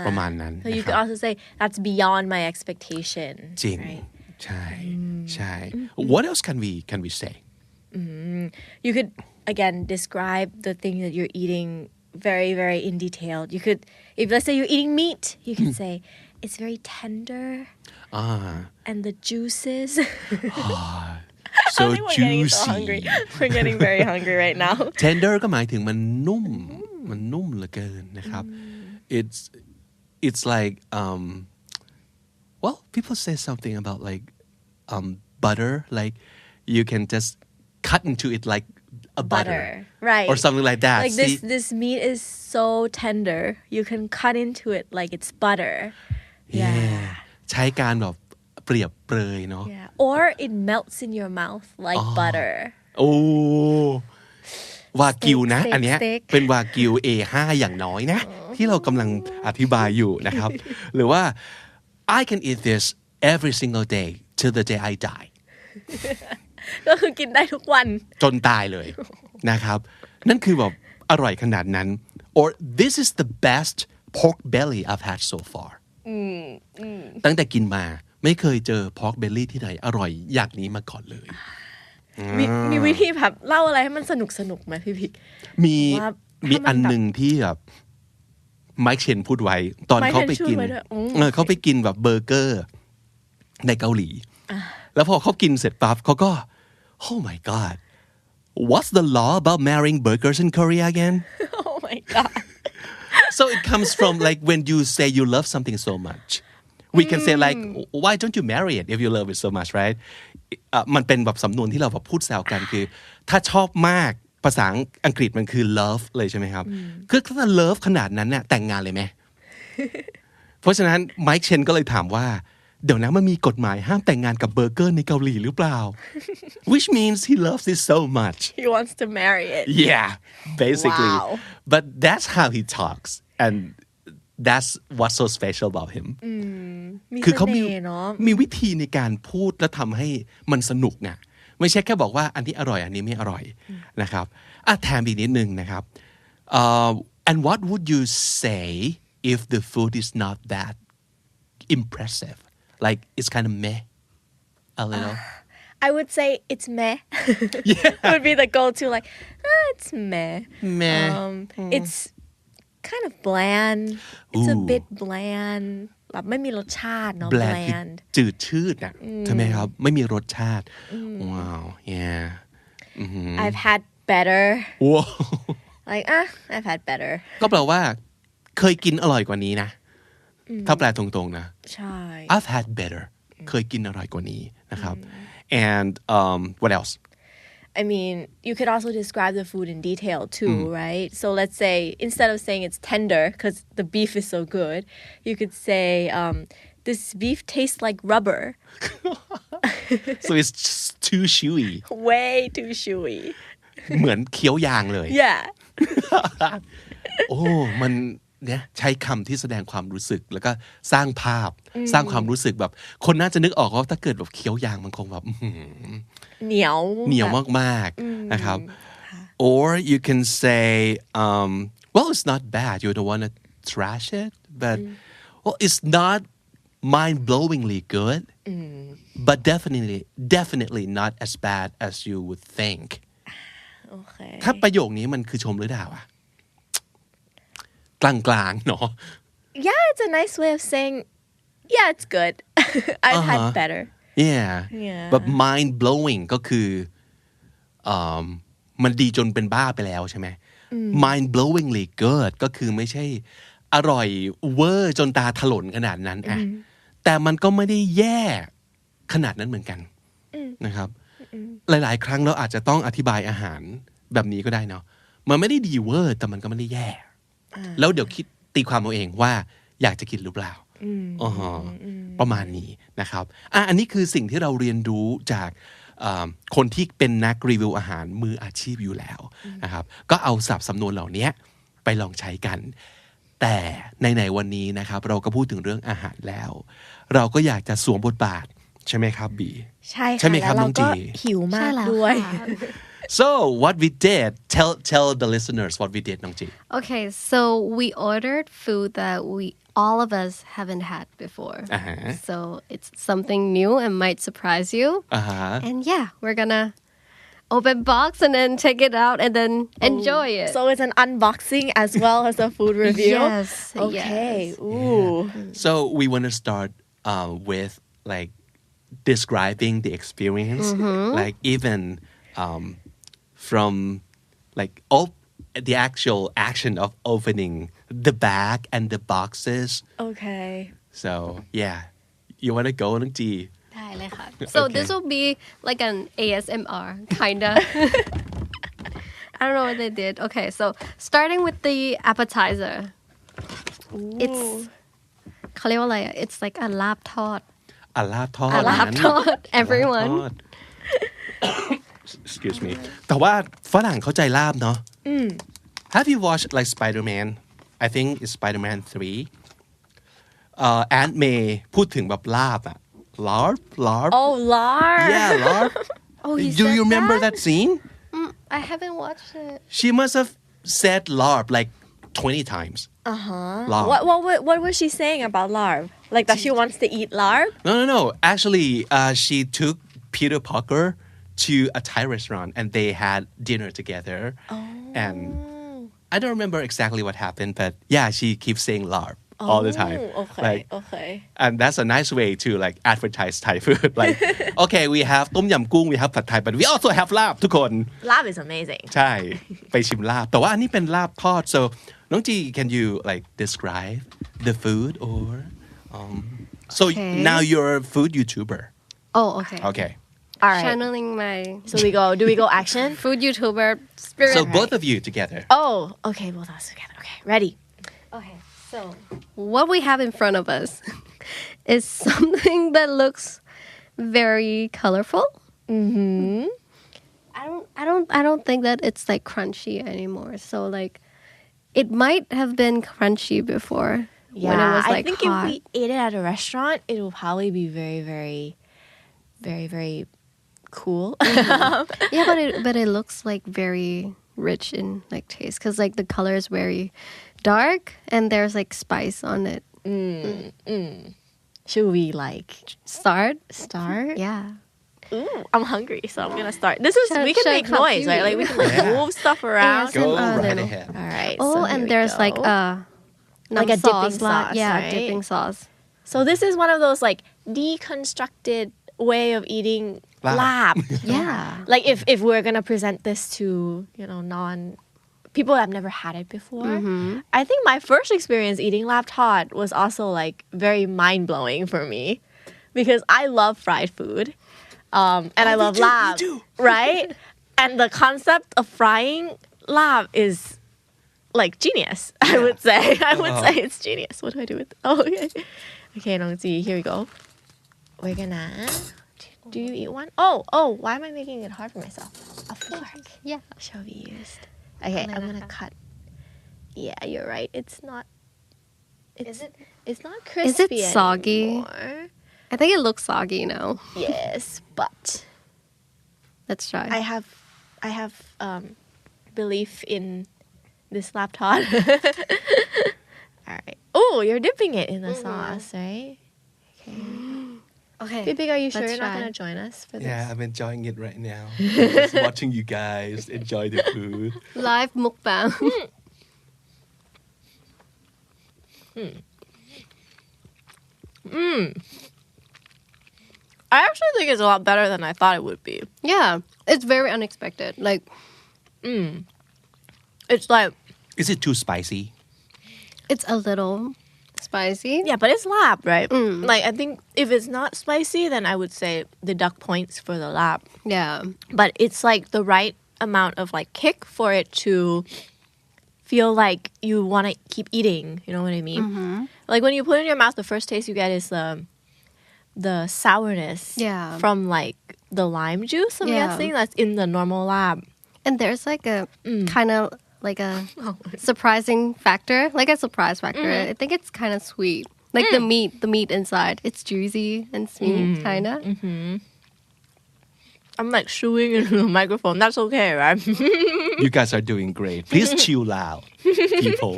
ประมาณนั้น
so you could also say that's beyond my expectation
จริง
right?
ใช่ใช่ what else can we say
you could again describe the thing that you're eating very very in detail you could if let's say you're eating meat you can say it's very tender and the juices
so
I think we're getting so
juicy
hungry we're getting very hungry right now
tender ก็หมายถึงมันนุ่มเหลือเกินนะครับ it's like well people say something about like butter like you can just cut into it like a butter
right
or something like that
like this meat is so tender you can cut into it like it's butter
yeah ใช้การแบบเปรียบเปรยเนาะ
yeah or it melts in your mouth like butter
โอ้วากิวนะอันเนี้ย
steak
เป็นวากิว A5 อย่างน้อยนะที่เรากำลังอธิบายอยู่นะครับ หรือว่า I can eat this every single day till the day I die
ก็คือกินได้ทุกวัน
จนตายเลยนะครับนั่นคือแบบอร่อยขนาดนั้น or this is the best pork belly I've had so far ตั้งแต่กินมาไม่เคยเจอ pork belly ที่ไหนอร่อยอย่างนี้มาก่อนเลย
มีวิธีแบบเล่าอะไรให้มันสนุกไหมพี่พิก
มีอันหนึ่งที่แบบไมค์เชนพูดไว้ตอนเขาไปกินเขาไปกินแบบเบอร์เกอร์ในเกาหลีแล้วพอเขากินเสร็จปั๊บเขาก็ oh my god what's the law about marrying burgers in Korea again
oh my god
so it comes from like when you say you love something so much we can say like why don't you marry it if you love it so much right มันเป็นแบบสำนวนที่เราแบบพูดแซวกันคือถ้าชอบมากภาษาอังกฤษมันคือ love เลยใช่ไหมครับคือถ้า love ขนาดนั้นเนี่ยแต่งงานเลยไหม เพราะฉะนั้นไมค์เชนก็เลยถามว่าเดี๋ยวนะมันมีกฎหมายห้ามแต่งงานกับเบอร์เกอร์ในเกาหลีหรือเปล่า which means he loves it so much
he wants to marry it
yeah basically
wow.
but that's how he talks and that's what's so special about him คือเขามีวิธีในการพูดและทำให้มันสนุกไงไม่ใช่แค่บอกว่าอันนี้อร่อยอันนี้ไม่อร่อยนะครับแถมอีกนิดนึงนะครับand what would you say if the food is not that impressive like it's kind of meh a little
I would say it's meh would be the go-to like it's meh it's kind of bland it's a bit bland แบบไม่มีรสชาติเนาะ
bland จืดชืดอ่ะใช่ไหมครับไม่มีรสชาติว้าว yeah
I've had better
wow
like I've had better
ก็แปลว่าเคยกินอร่อยกว่านี้นะถ้าแปลตรงๆนะ
ใช่
I've had better เคยกินอร่อยกว่านี้นะครับ and what else
I mean, you could also describe the food in detail too, right? So let's say instead of saying it's tender because the beef is so good, you could say this beef tastes like rubber.
So it's just too chewy.
Way too chewy.
เหมือนเคี้ยวยางเลย
Yeah.
โอ้มันเนี่ยใช้คำที่แสดงความรู้สึกแล้วก็สร้างภาพสร้างความรู้สึกแบบคนน่าจะนึกออกว่าถ้าเกิดแบบเคี้ยวยางมันคงแบบ
เหนียว
มากๆนะครับ or you can say well it's not bad you don't want to trash it but well it's not mind-blowingly good but definitely not as bad as you would think
โอเค
ถ้าประโยคนี้มันคือชมหรือด่าวะกลางๆเนาะ
Yeah it's a nice way of saying yeah it's good I've had better
yeah แบบ mind blowing ก็คือมันดีจนเป็นบ้าไปแล้วใช่ไหม mind blowingly good ก็คือไม่ใช่อร่อยเวอร์จนตาถลนขนาดนั้นอ่ะแต่มันก็ไม่ได้แย่ขนาดนั้นเหมือนกันนะครับหลายๆครั้งเราอาจจะต้องอธิบายอาหารแบบนี้ก็ได้เนาะมันไม่ได้ดีเวอร์แต่มันก็ไม่ได้แย่แล้วเดี๋ยวคิดตีความเอาเองว่าอยากจะกินหรือเปล่าประมาณนี้นะครับอันนี้คือสิ่งที่เราเรียนรู้จาก คนที่เป็นนักรีวิวอาหารมืออาชีพอยู่แล้วนะครับก็เอาศัพท์สำนวนเหล่านี้ไปลองใช้กันแต่ในวันนี้นะครับเราก็พูดถึงเรื่องอาหารแล้วเราก็อยากจะสวมบทบาทใช่ไหมครับบี
ใช่ค่ะ
ใช่ไหมครับน้องจี
หิวมากด้วย
So what we did tell the listeners what we did น้องจี
Okay, so we ordered food that all of us haven't had before. So it's something new and might surprise you. And yeah, we're gonna open box and then take it out and then enjoy it.
So it's an unboxing as well as a food review.
Yes.
Okay.
Yes.
Ooh.
So we want to start with like describing the experience, like even from like the actual action of opening the bag and the boxes.
Okay.
So yeah, you want to go น้องจี
ได้เลยค่ะ So this will be like an ASMR kinda. I don't know what they did. Okay, so starting with the appetizer. It's เขาเรียกว่าอะไรอ่ะ It's like a ลาบทอด
ลาบทอด
ลาบทอด everyone
Excuse me แต่ว่าฝรั่งเข้าใจลาบเนาะ Have you watched like Spider-Man I think it's Spider-Man 3 Aunt May พูดถึงแบบลาบอะ larb
Oh, lard.
yeah larb
Oh, he
do
said
you remember that scene
I haven't watched it.
she must have said larb like 20 times larb
What was she saying about larb? Like that she wants to eat larb?
No actually she took Peter Parker to a Thai restaurant and they had dinner together and I don't remember exactly what happened but yeah she keeps saying larb all the time
Okay.
and that's a nice way to like advertise Thai food like okay we have ต้มยำกุ้ง we have ผัดไทย but we also have ลาบทุกคน
Lab is amazing.
ใช่ไปชิมลาบแต่ว่าอันนี้เป็นลาบทอด so น้องจี can you like describe the food or so now you're a food YouTuber
Oh, okay.
okay
All right.
Channeling my
So do we go action?
food YouTuber spirit.
so both of you together
Oh, okay, both of us together. Okay, ready.
Okay, so what we have in front of us is something that looks very colorful. I don't think that it's like crunchy anymore. So like, it might have been crunchy before when it was like
I think
hot.
if we ate it at a restaurant, it will probably be very, very, very, very cool.
Yeah, but it looks like very rich in like taste because like the color is very dark and there's like spice on it.
Should we like
Start? Yeah.
Ooh, I'm hungry, so I'm gonna start. We can
Shut
make
up,
noise, right?
you.
Like we can like move stuff around.
go
ASMR
right
then.
ahead
All right.
Oh,
so
and
here we
there's
go.
like
Like a dipping sauce,
Yeah,
right?
dipping sauce.
So this is one of those like deconstructed way of eating lab.
Yeah.
Like if we're gonna present this to people that have never had it before. I think my first experience eating lab tod was also like very mind blowing for me because I love fried food. And I love lab, right? And the concept of frying lab is like genius. I would say it's genius. What do I do with? Oh, okay, Nongji, here we go. We're gonna. Do you eat one? Oh, why am I making it hard for myself? A fork.
Yeah.
Shall be used. Okay, I'm gonna cut. Yeah, you're right. It's not. It's not crispy.
Is it soggy?
Anymore.
I think it looks soggy now.
Yes, but
Let's try.
I have belief in this laptop. All right. Oh, you're dipping it in the sauce, right? Okay.
Okay.
Big, are you sure
let's
you're not
try.
gonna join us for this?
yeah I'm enjoying it right now just watching you guys enjoy the food
Live mukbang.
I actually think it's a lot better than I thought it would be.
Yeah. It's very unexpected. Like,
It's like,
is it too spicy
it's a little spicy.
yeah, but it's lab, right? Like, I think if it's not spicy, then I would say deduct points for the lab.
Yeah.
But it's like the right amount of like kick for it to feel like you want to keep eating. You know what I mean? Like when you put it in your mouth, the first taste you get is the sourness
Yeah.
from like the lime juice, I'm
Yeah.
guessing, that's in the normal lab.
And there's like a kind of like a surprising factor, like a surprise factor. I think it's kind of sweet. Like the meat inside, it's juicy and sweet, kind of.
I'm like chewing into the microphone. That's okay, right?
You guys are doing great. Please chill out, people.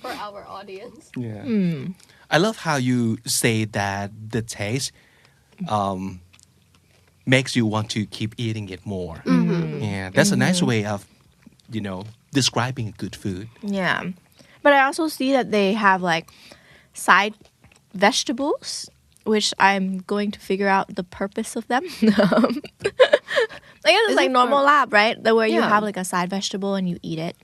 For our audience.
Yeah. I love how you say that the taste makes you want to keep eating it more. Yeah, that's a nice way of, describing good food.
Yeah. But I also see that they have like side vegetables, which I'm going to figure out the purpose of them. I guess it's like normal lab, right? Where you have like a side vegetable and you eat it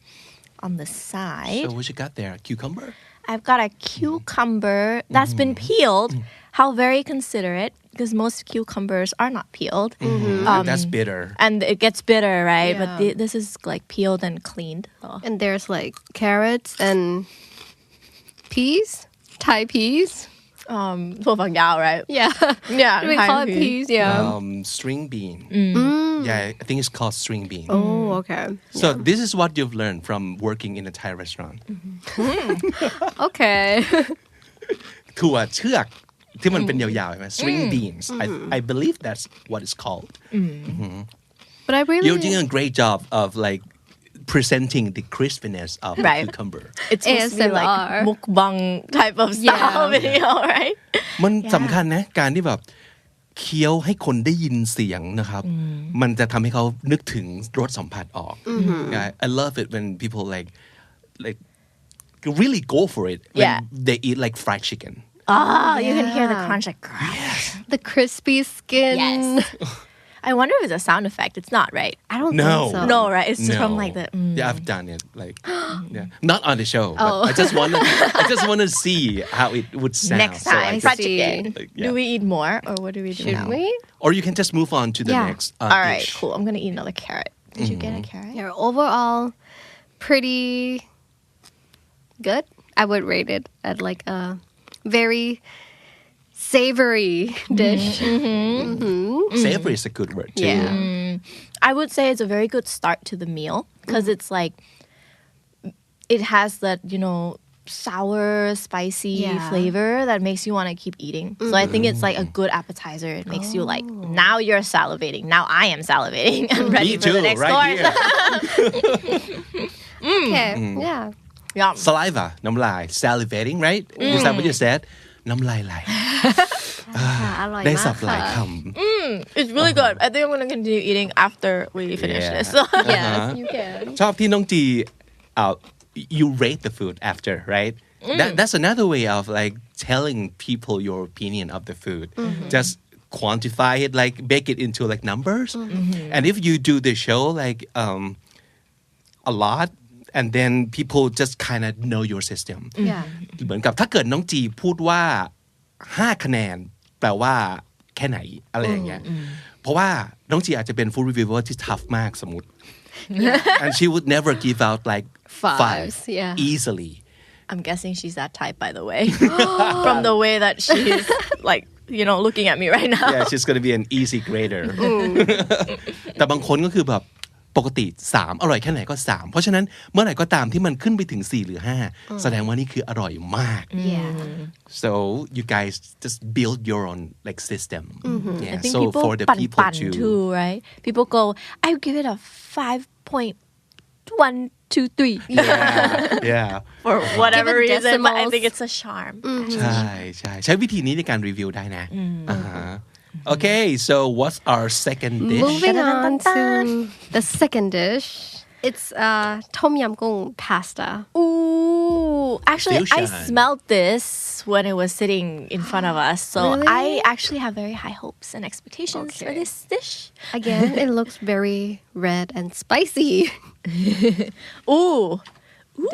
on the side.
So what you got there? Cucumber?
I've got a cucumber that's been peeled. How very considerate, because most cucumbers are not peeled.
That's bitter.
And it gets bitter, right?
Yeah.
But this is like peeled and cleaned. So.
And there's like carrots and peas, Thai peas.
ถั่วฝักยาว right?
Yeah.
Yeah,
We
Thai
call it
peas.
peas, yeah.
String bean. Yeah, I think it's called string bean.
Oh, okay.
So this is what you've learned from working in a Thai restaurant.
Okay.
ถั่วเชือกที่มันเป็นยาวๆใช่ไหม string beans. I believe that's what it's called.
But I really...
You're doing a great job of like presenting the crispiness of the
Right.
cucumber.
It's supposed to be like
ASMR.
mukbang type of style video, right?
มันสำคัญนะการที่แบบเคี้ยวให้คนได้ยินเสียงนะครับมันจะทำให้เขานึกถึงรสสัมผัสออก I love it when people like really go for it when
Yeah.
they eat like fried chicken.
Oh, you can hear the crunch like crunch.
The crispy skin.
Yes. I wonder if it's a sound effect. It's not, right?
I don't
No.
think so.
No, right? It's just from like the...
Yeah, I've done it. Like, not on the show, but I just want to see how it would sound.
Next
So I
time,
just-
fried
see.
chicken.
Like, yeah.
Do we eat more or what do we do
Should
now?
we?
Or you can just move on to the
Yeah.
next
All right,
dish.
cool. I'm going to eat another carrot. Did you get a carrot?
Yeah, overall, pretty good. I would rate it at like a very savory dish.
Savory is a good word too.
Yeah.
I would say it's a very good start to the meal because it's like it has that, sour, spicy
Yeah.
flavor that makes you want to keep eating. So I think it's like a good appetizer. It makes you like, now you're salivating. Now I am salivating. I'm ready
Me
for the
too,
next
right
course.
here.
Okay. Yeah.
Yum.
Saliva, น้ำลาย salivating, right? Is that what you said? น้ำลายไหล
อร่อย
ได้
มาก
สับหลาย
ค่ะ
คำ
It's really good. I think I'm going to continue eating after we finish
Yeah.
this.
Yes, you can.
ชอบที่น้องจี you rate the food after, right? That's another way of like telling people your opinion of the food. Just quantify it, like bake it into like numbers. And if you do the show like a lot, and then people just kind of know your system.
Yeah.
เหมือนกับถ้าเกิดน้องจีพูดว่า5คะแนนแปลว่าแค่ไหนอะไรอย่างเงี้ยเพราะว่าน้องจีอาจจะเป็น food reviewer ที่ tough มากสมมติ and she would never give out like
Fives, yeah.
easily.
I'm guessing she's that type, by the way. From the way that she's like, looking at me right now.
Yeah, she's gonna be an easy grader. แต่บางคนก็คือแบบปกติ3อร่อยแค่ไหนก็3เพราะฉะนั้นเมื่อไหร่ก็ตามที่มันขึ้นไปถึง4หรือ5แสดงว่านี่คืออร่อยมาก
Yeah.
So you guys just build your own like system. Yeah.
I think
So
people
for the people
pan
to
too, right? People go, I give it a 5.123.
yeah.
For whatever
Give it
reason, but I
decimals.
think it's a charm.
ใช่วิธีนี้ในการรีวิวได้นะอ่าฮะ Okay, so what's our second dish?
Moving on to the second dish. It's tom yum goong pasta.
Ooh, actually, I
Fusion.
smelled this when it was sitting in front of us. So
Really?
I actually have very high hopes and expectations for
Okay.
this dish.
Again, it looks very red and spicy.
Ooh.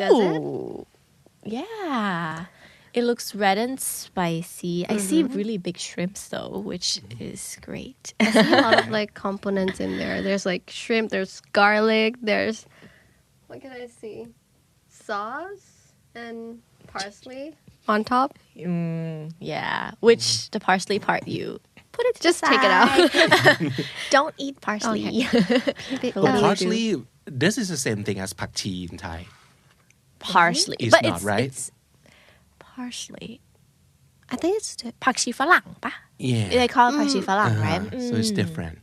Does it?
Ooh. Yeah. It looks red and spicy. I see really big shrimps though, which is great.
I see a lot of like components in there. There's like shrimp, there's garlic, there's what can I see? Sauce and parsley. on top.
Yeah. Which the parsley part you put it to
Just
the
take it
side.
out.
Don't eat parsley.
Okay.
But parsley, this is the same thing as pak chi in Thai.
Parsley.
It's
but
not, right?
It's parsley.
I think it's
ผักชีฝรั่งปะ
Yeah.
They call it ผักชีฝรั่ง right
So it's different.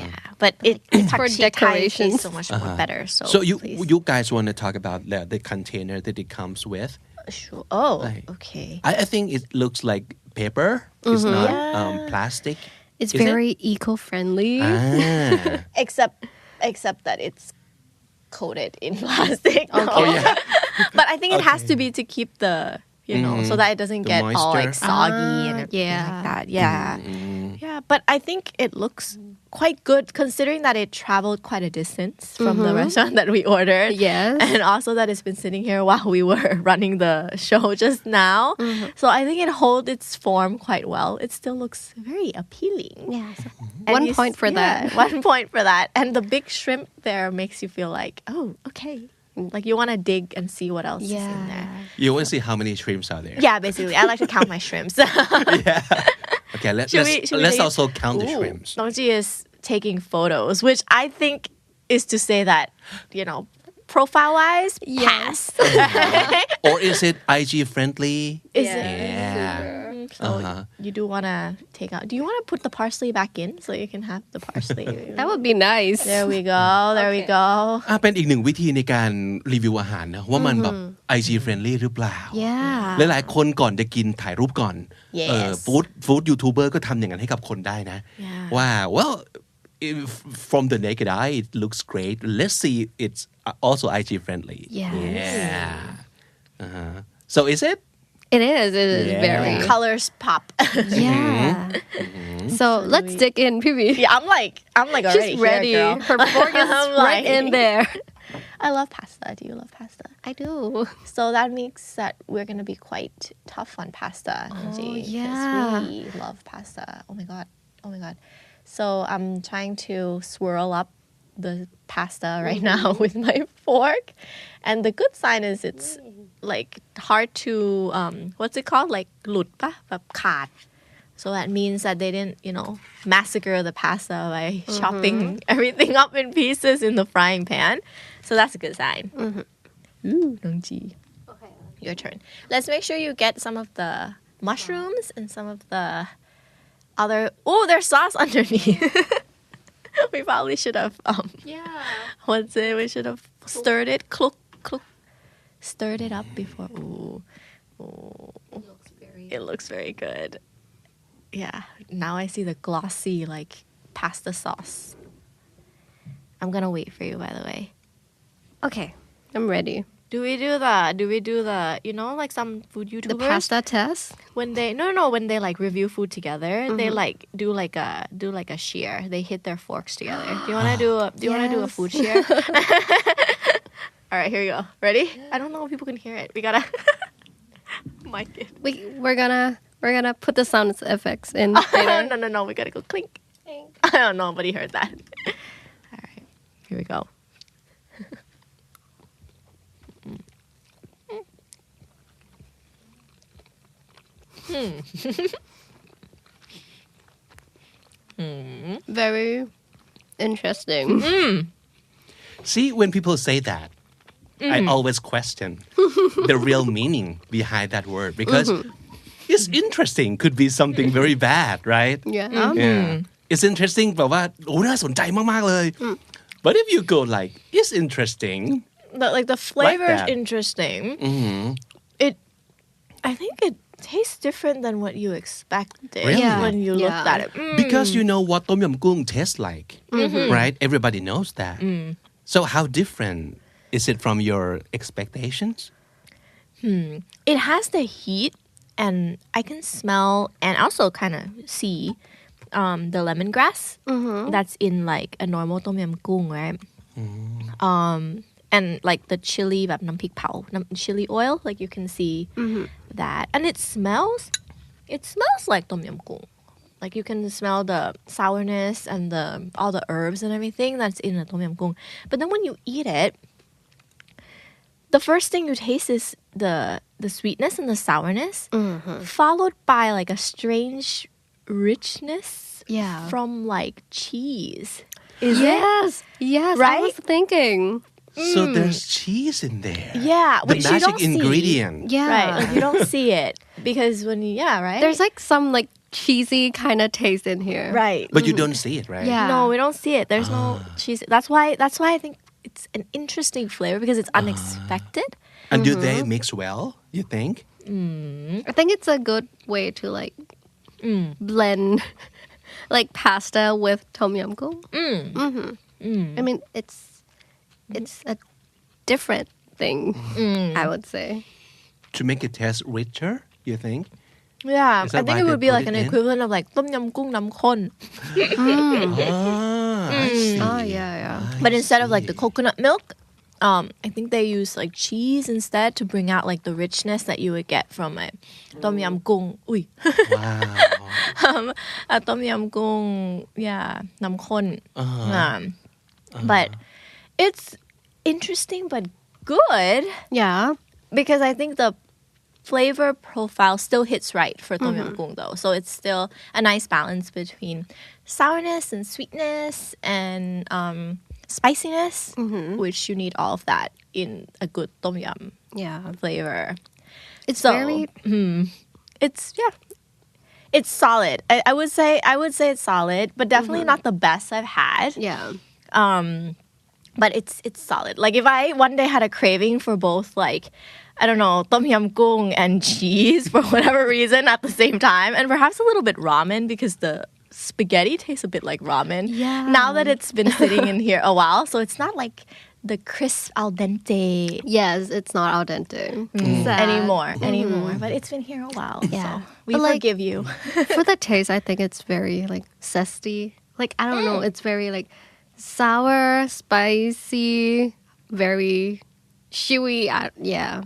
Yeah but it's ผัก
for
ชีไทย
decorations.
tastes so much more better
So
please.
you guys want to talk about the container that it comes with?
Sure. Oh
Right.
okay
I think it looks like paper. It's not plastic.
It's
Is it?
very eco-friendly.
except that it's coated in plastic
Oh yeah.
but I think it has to be to keep the so that it doesn't
The
get all like
moisture.
soggy and everything
yeah.
like that. Yeah. But I think it looks quite good considering that it traveled quite a distance from the restaurant that we ordered.
Yes.
And also that it's been sitting here while we were running the show just now. So I think it holds its form quite well. It still looks very appealing.
Yeah.
And
One
you
point for that.
1 point for that. And the big shrimp there makes you feel like, oh, okay. Like you want to dig and see what else is in there.
You want to see how many shrimps are there?
Yeah, basically. I like to count my shrimps.
Okay, let's
Should we
let's
take-
also count the shrimps.
Dongji is taking photos, which I think is to say that, profile-wise, pass.
Or is it IG friendly?
Is it?
Yeah.
So you do want to take out. Do you want to put the parsley back in so you can have the parsley?
That would be nice.
There we go. There we go.
เป็นอีกหนึ่งวิธีในการรีวิวอาหารนะว่ามันแบบ IG friendly หรือเปล่า
Yeah.
หลายๆคนก่อนจะกินถ่ายรูปก่อน
Yes.
ฟู้ดยูทูบเบอร์ก็ทำอย่างนั้นให้กับคนได้นะ
Yeah.
ว่า well if from the naked eye it looks great let's see it's also IG friendly
Yes.
yeah so is it
It is. It is
Yeah.
very.
Colors pop.
Yeah. So let's dig in, Pibi.
Yeah, I'm like already
She's ready.
here, girl.
Her fork is
I'm
right
like-
in there.
I love pasta. Do you love pasta?
I do.
So that means that we're gonna be quite tough on pasta. Angie, 'cause
yeah.
we love pasta. Oh my god. So I'm trying to swirl up the pasta right now with my fork, and the good sign is it's like hard to what's it called, like หลุดปะแบบขาด so that means that they didn't massacre the pasta by chopping everything up in pieces in the frying pan, so that's a good sign. Ooh, Nongji.
Okay.
Your turn. Let's make sure you get some of the mushrooms and some of the other. Oh, there's sauce underneath. We probably should have.
Yeah.
What's it? We should have stirred it. Clook. Stirred it up before. Ooh. It looks very good. Yeah. Now I see the glossy like pasta sauce. I'm gonna wait for you, by the way.
Okay. I'm ready.
Do we do the like some food
The
YouTubers
pasta test?
when they when they like review food together, they like do like a shear. They hit their forks together. Do you want to do a food shear? All right, here we go. Ready? I don't know if people can hear it. We gotta mic it.
We're gonna put the sound effects in later.
No. We gotta go clink. I don't know. Nobody heard that. All right, here we go.
Very interesting.
See, when people say that, I always question the real meaning behind that word because it's interesting could be something very bad, right?
Yeah.
Yeah. It's interesting แบบว่าโอ้น่าสนใจมากๆเลย But if you go like it's interesting
But like the flavor is
that.
interesting. I think it tastes different than what you expected
Really?
when you looked
Yeah.
at it.
because you know what tom yum goong tastes like, right? Everybody knows that. So how different is it from your expectations?
It has the heat, and I can smell and also kind of see the lemongrass that's in like a normal tom yum goong, right? And like the chili, แบบน้ำพริกเผา chili oil, like you can see that, and it smells like tom yum goong. Like you can smell the sourness and all the herbs and everything that's in the tom yum goong. But then when you eat it, the first thing you taste is the sweetness and the sourness, followed by like a strange richness from like cheese. Is
yes,
it?
Yes,
Right?
I was thinking.
So there's cheese in there.
Yeah,
The
which you
magic
don't see.
ingredient.
Yeah.
Right, like you don't see it because when you, right?
There's like some like cheesy kind of taste in here.
Right.
But you don't see it, right?
Yeah.
No, we don't see it. There's no cheese. That's why I think it's an interesting flavor because it's unexpected.
And do they mix well, you think?
I think it's a good way to like blend like pasta with tom yum goong. I mean, it's a different thing, I would say.
To make it taste richer, you think?
Yeah,
Is
I
that
think
why
it
they
would be
put
like
it
an
in?
equivalent of like ต้มยำกุ้งน้ำข้น
I see.
Oh, yeah.
But instead of like the coconut milk, I think they use like cheese instead to bring out like the richness that you would get from a ต้มยำกุ้ง
Wow.
a ต้มยำกุ้ง น้ำข้น but it's interesting but good
Yeah.
because I think the flavor profile still hits right for tom yum goong though. So it's still a nice balance between sourness and sweetness and spiciness, which you need all of that in a good tom yum
Yeah.
flavor.
It's
So,
very
it's solid. I would say it's solid, but definitely not the best I've had.
yeah.
But it's solid. Like if I one day had a craving for both like I don't know, tom yum goong and cheese for whatever reason at the same time, and perhaps a little bit ramen because the spaghetti tastes a bit like ramen.
Yeah.
Now that it's been sitting in here a while, so it's not like the crisp al dente
Yes, it's not al dente. Sad.
anymore. But it's been here a while.
Yeah.
So we
But, like,
forgive you.
For the taste, I think it's very like zesty. Like I don't know, it's very like sour, spicy, very chewy. Yeah.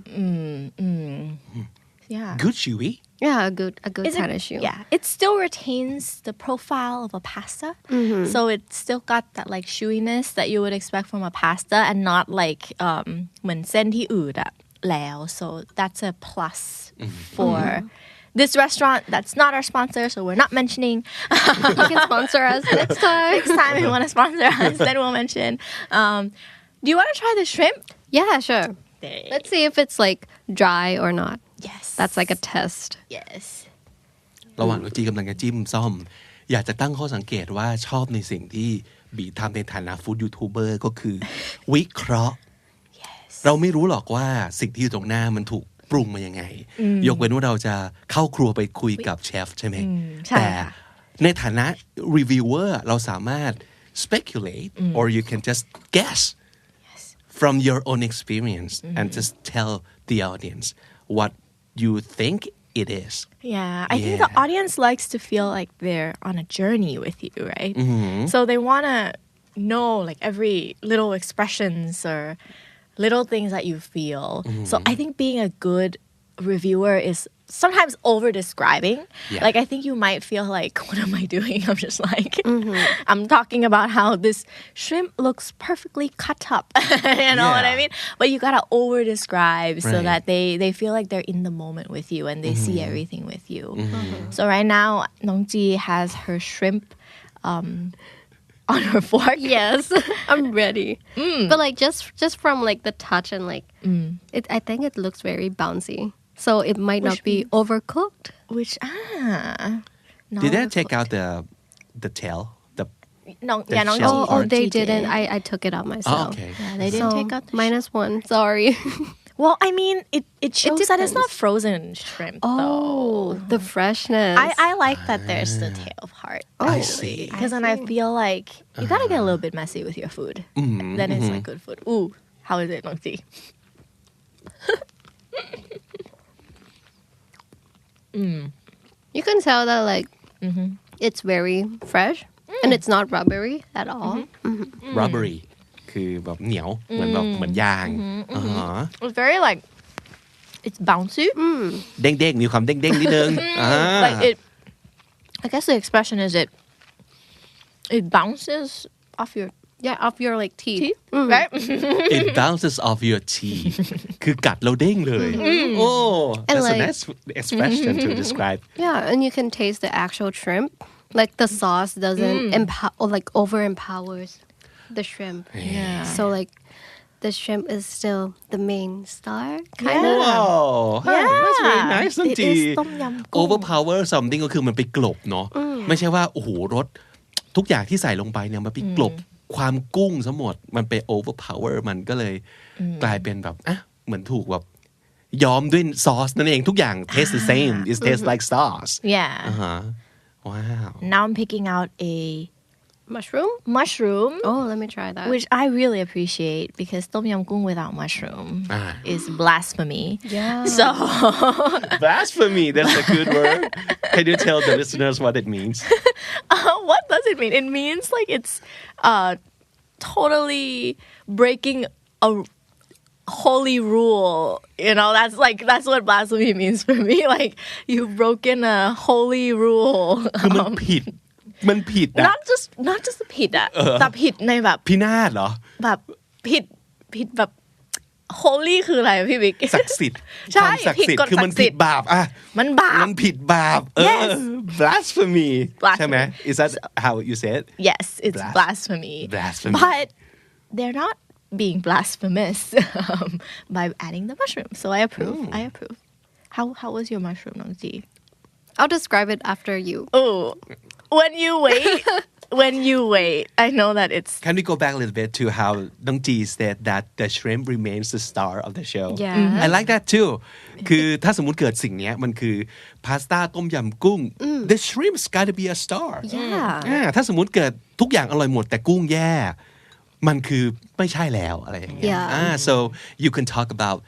Yeah.
Good chewy.
Yeah, a good
Is
kind
it,
of chew.
Yeah, it still retains the profile of a pasta. So it's still got that like chewiness that you would expect from a pasta and not like เหมือนเส้นที่อื่นอะแล้ว so that's a plus for this restaurant that's not our sponsor, so we're not mentioning.
You can sponsor us next time.
Next time you want to sponsor us, then we'll mention. Do you want to try the shrimp?
Yeah, sure. Let's see if it's like dry or not.
Yes.
That's like a test.
Yes.
ระหว่างที่กำลังจะจิ้มซ่อม อยากจะตั้งข้อสังเกตว่าชอบในสิ่งที่บีทำในฐานะฟู้ดยูทูบเบอร์ก็คือวิเคราะห์ เราไม่รู้หรอกว่าสิ่งที่อยู่ตรงหน้ามันถูกปรุงมายังไง ยกเว้นว่าเราจะเข้าครัวไปคุยกับเชฟใช่ไหม แต่ในฐานะรีวิวเวอร์เราสามารถ speculate or you can just guess from your own experience and just tell the audience what you think it is.
Yeah, I think the audience likes to feel like they're on a journey with you, right? So they want to know like every little expressions or little things that you feel. So I think being a good reviewer is sometimes over describing. Like I think you might feel like, what am I doing? I'm just like I'm talking about how this shrimp looks perfectly cut up. You know what I mean? But you gotta over describe so that they feel like they're in the moment with you and they see everything with you. So right now Nongji has her shrimp on her fork.
Yes, I'm ready. But like just from like the touch and like I think it looks very bouncy. So it might not be overcooked.
Which
Did they take out the tail? The shell
Oh,
part?
they didn't. I took it out myself.
Okay.
Yeah, they didn't take out the
-1. Sorry.
Well, I mean, it shows that it's
depends.
not frozen shrimp, though.
The freshness.
I like that there's the tail part.
I see.
Because then I feel like you gotta get a little bit messy with your food. Then it's like good food. Ooh, how is it, Nongji?
You can tell that like it's very fresh and it's not rubbery at all.
rubbery คือแบบเหนียวเหมือนยาง
It's very like it's bouncy.
เด้งๆมีความเด้งๆนิดนึง
Like it. I guess the expression is it bounces off your
Yeah, off your like teeth.
right
it bounces off your teeth คือกัดแล้วเด้งเลย oh that's a nice expression to describe
Yeah, and you can taste the actual shrimp. Like the sauce doesn't over empowers the shrimp.
Yeah.
So like the shrimp is still the main star, kind of.
wow that's very nice น้อง
it
จี
is ต้มยำกุ้ง
overpower something ก็คือมันไปกลบเนาะไม่ใช่ว่าโอ้โหรสทุกอย่างที่ใส่ลงไปเนี่ยมันไปกลบความกุ้งซะหมดมันไป overpower มันก็เลยกลายเป็นแบบอ่ะเหมือนถูกแบบย้อมด้วยซอสนั่นเองทุกอย่าง taste the same it tastes like sauce
yeah
wow
now I'm picking out a mushroom
Oh, let me try that.
which I really appreciate because tom yum goong without mushroom is blasphemy
Yeah.
so
blasphemy that's a good word can you tell the listeners what it means
what does it mean? It means like it's totally breaking a holy rule. You know, that's what blasphemy means for me. Like you've broken a holy rule.
คือมันผิดอะ
not just ผิดอะแต่ผิดในแบบ
พินาศเหรอ
แบบผิดแบบ holy คืออะไรพี่บิ๊ก
ศักดิ์สิทธิ์
ใช่
ความศักดิ์สิทธิ์คือมันผิดบาปอะ
มันบาป
มันผิดบาป
Yes
blasphemy ใช่ไหม
Blasphemy.
is that how you say it
Yes, it's blasphemy.
Blasphemy.
But they're not being blasphemous by adding the mushroom. So I approve. I approve. How was your mushroom, Nong Ji?
I'll describe it after you.
Oh, when you wait, I know that it's.
Can we go back a little bit to how Nong Ji said that the shrimp remains the star of the show
Yeah.
I like that too คือถ้าสมมุติเกิดสิ่งนี้มันคือพาสต้าต้มยำกุ้ง the shrimp's gotta be a star
Yeah.
ถ้าสมมุติเกิดทุกอย่างอร่อยหมดแต่กุ้งแย่มันคือไม่ใช่แล้วอะไรอย่างเงี้ย
Yeah.
So you can talk about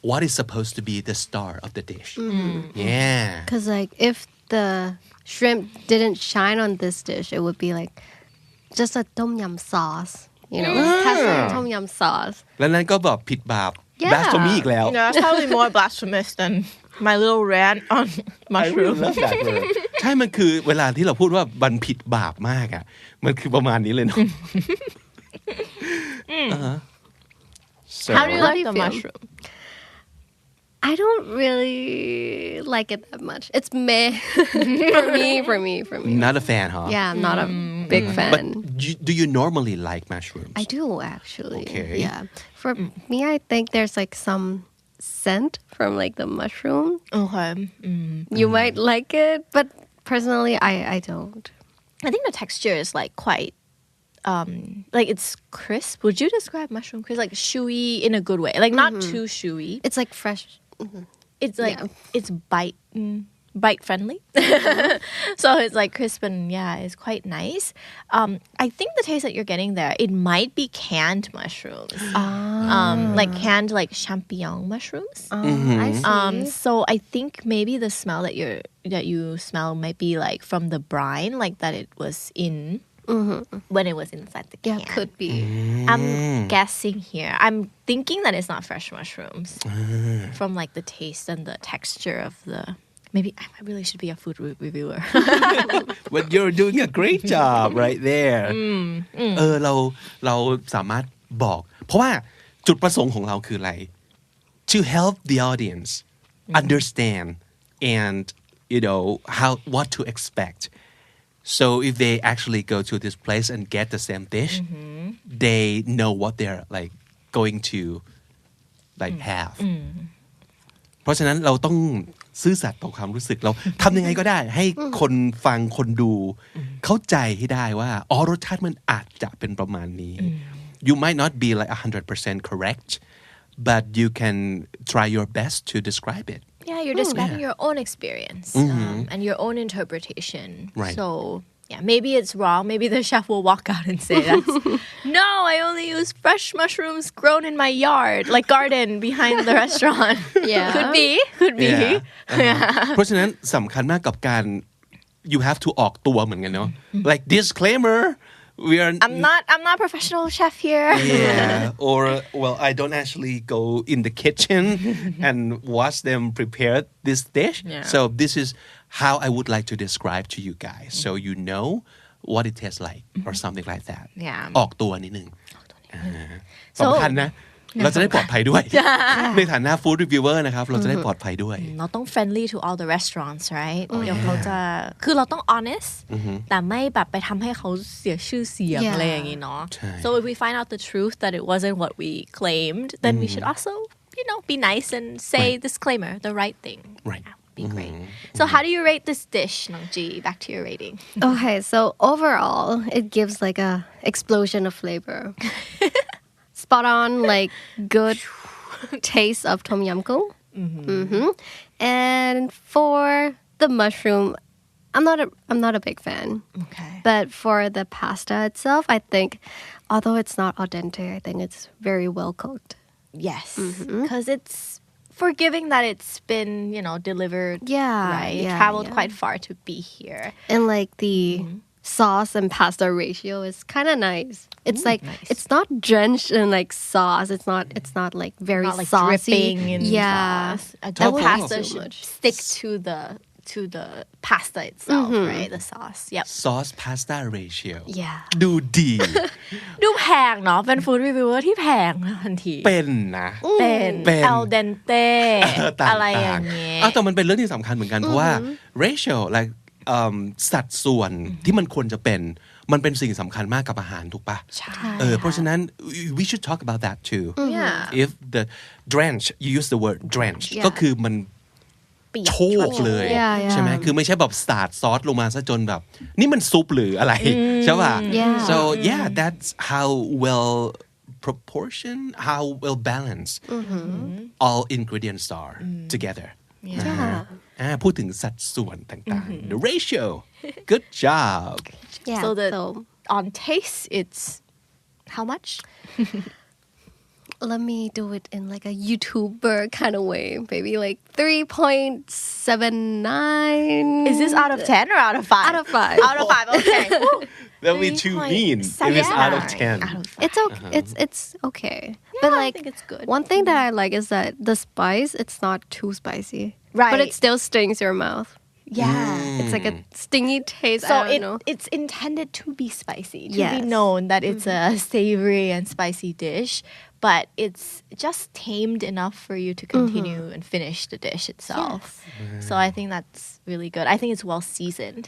what is supposed to be the star of the dish yeah
Because like if the shrimp didn't shine on this dish, it would be like just a tom yum sauce. You know, casual tom yum sauce.
แล้วนั้นก็แบบผิดบาป
Yeah.
blasphemy อีกแล้ว
No, it's probably more blasphemous than my little rant on
I really
mushroom.
love that word ใช่มันคือเวลาที่เราพูดว่ามันผิดบาปมากอ่ะมันคือประมาณนี้เลยเนาะ So
How do you
How
like
do you
the
feel?
mushroom?
I don't really like it that much. It's meh for me.
not a fan huh
Yeah, I'm not a big fan.
but do you normally like mushrooms
I do actually.
Okay.
Yeah. For me, I think there's like some scent from like the mushroom.
Okay.
You might like it, but personally, I don't.
I think the texture is like quite like it's crisp. Would you describe mushroom crisp? Like chewy in a good way. Like not too chewy.
It's like fresh.
It's like
Yeah.
it's bite friendly. So it's like crisp and yeah, it's quite nice. I think the taste that you're getting there, it might be canned mushrooms. Like canned like champignon mushrooms.
I see.
So I think maybe the smell that you smell might be like from the brine, like that it was in when it was inside the can.
Yeah, could be.
I'm guessing here. I'm thinking that it's not fresh mushrooms from like the taste and the texture of the. Maybe I really should be a food reviewer.
but you're doing a great job right there เราสามารถบอกเพราะว่าจุดประสงค์ของเราคืออะไร to help the audience understand and you know what to expect so if they actually go to this place and get the same dish they know what they're like going to like have เพราะฉะนั้นเราต้องซื่อสัตย์ต่อความรู้สึกเราทำยังไงก็ได้ให้คนฟังคนดูเข้าใจให้ได้ว่ารสชาติมันอาจจะเป็นประมาณนี้ you might not be like 100% correct but you can try your best to describe it
Yeah, you're describing your own experience and your own interpretation.
Right.
So, yeah, maybe it's wrong. Maybe the chef will walk out and say, no, I only use fresh mushrooms grown in my yard, like garden behind the restaurant.
Yeah.
Could be.
Yeah. เพราะฉะนั้นสำคัญมากกับการ you have to ออกตัวเหมือนกันเนาะ like disclaimer we are
I'm not a professional chef here.
yeah or well I don't actually go in the kitchen and watch them prepare this dish
Yeah.
so this is how I would like to describe to you guys so you know what it tastes like or something like that
Yeah.
ออกตัวนิดนึงสำคัญนะเราจะได้ปลอดภัยด้วยในฐานะ food reviewer นะครับเราจะได้ปลอดภัยด้วย
เราต้อง friendly to all the restaurants right เดี๋ยวเขาจะคือเราต้อง honest แต่ไม่แบบไปทำให้เขาเสียชื่อเสียงอะไรอย่างงี้เนาะ so if we find out the truth that it wasn't what we claimed then we should also be nice and say disclaimer the right thing
right
be great so how do you rate this dish Nong Ji back to your rating
Okay, so overall, it gives like a explosion of flavor. Spot on, like good taste of tom yum goong. And for the mushroom, I'm not a big fan.
okay
But for the pasta itself, I think, although it's not al dente, I think it's very well cooked.
yes because it's forgiving that it's been delivered right traveled quite far to be here
And like the sauce and pasta ratio is kind of nice. It's like it's not drenched in like sauce. It's not like very
not like
saucy.
dripping in
Yeah.
sauce. A
That
good
would be
pasta
too
should
much.
stick to the pasta itself, right? The sauce. Yep.
sauce pasta ratio
Yeah.
ดูดี
ดูแพงเนาะเป็นฟู้ดรีวิวเวอร์ที่แพงนะทันที
เป็นนะ
เป็น al dente
ต่างๆ
อะไรอย่างเงี้ย
แต่มันเป็นเรื่องที่สำคัญเหมือนกันเพราะว่า ratio like สัดส่วนที่มันควรจะเป็นมันเป็นสิ่งสำคัญมากกับอาหารถูกปะเพราะฉะนั้น we should talk about that too
Yeah.
if the drench you use the word drench ก็คือมันโชกเลย ใช่ไหมคือไม่ใช่แบบสาดซอสลงมาซะจนแบบนี่มันซุปหรืออะไรใช่ป่ะ so yeah that's how well proportion how well balanced all ingredients are together พูดถึงสัดส่วนต่างๆ the ratio good job
Yeah.
So on taste it's how much
Let me do it in like a YouTuber kind of way. Maybe like 3.79.
is this out of 10 or out of 5
Out of 5.
out of 5 okay
that would be too mean if it's out of 10
It's okay. It's okay. But
I
like
think it's good.
one thing that I like is that the spice, it's not too spicy.
Right.
But it still stings your mouth.
yeah
It's like a stingy taste.
So
I don't know.
it's intended to be spicy, to be
Yes.
known that it's a savory and spicy dish, but it's just tamed enough for you to continue and finish the dish itself. So I think that's really good. I think it's well seasoned.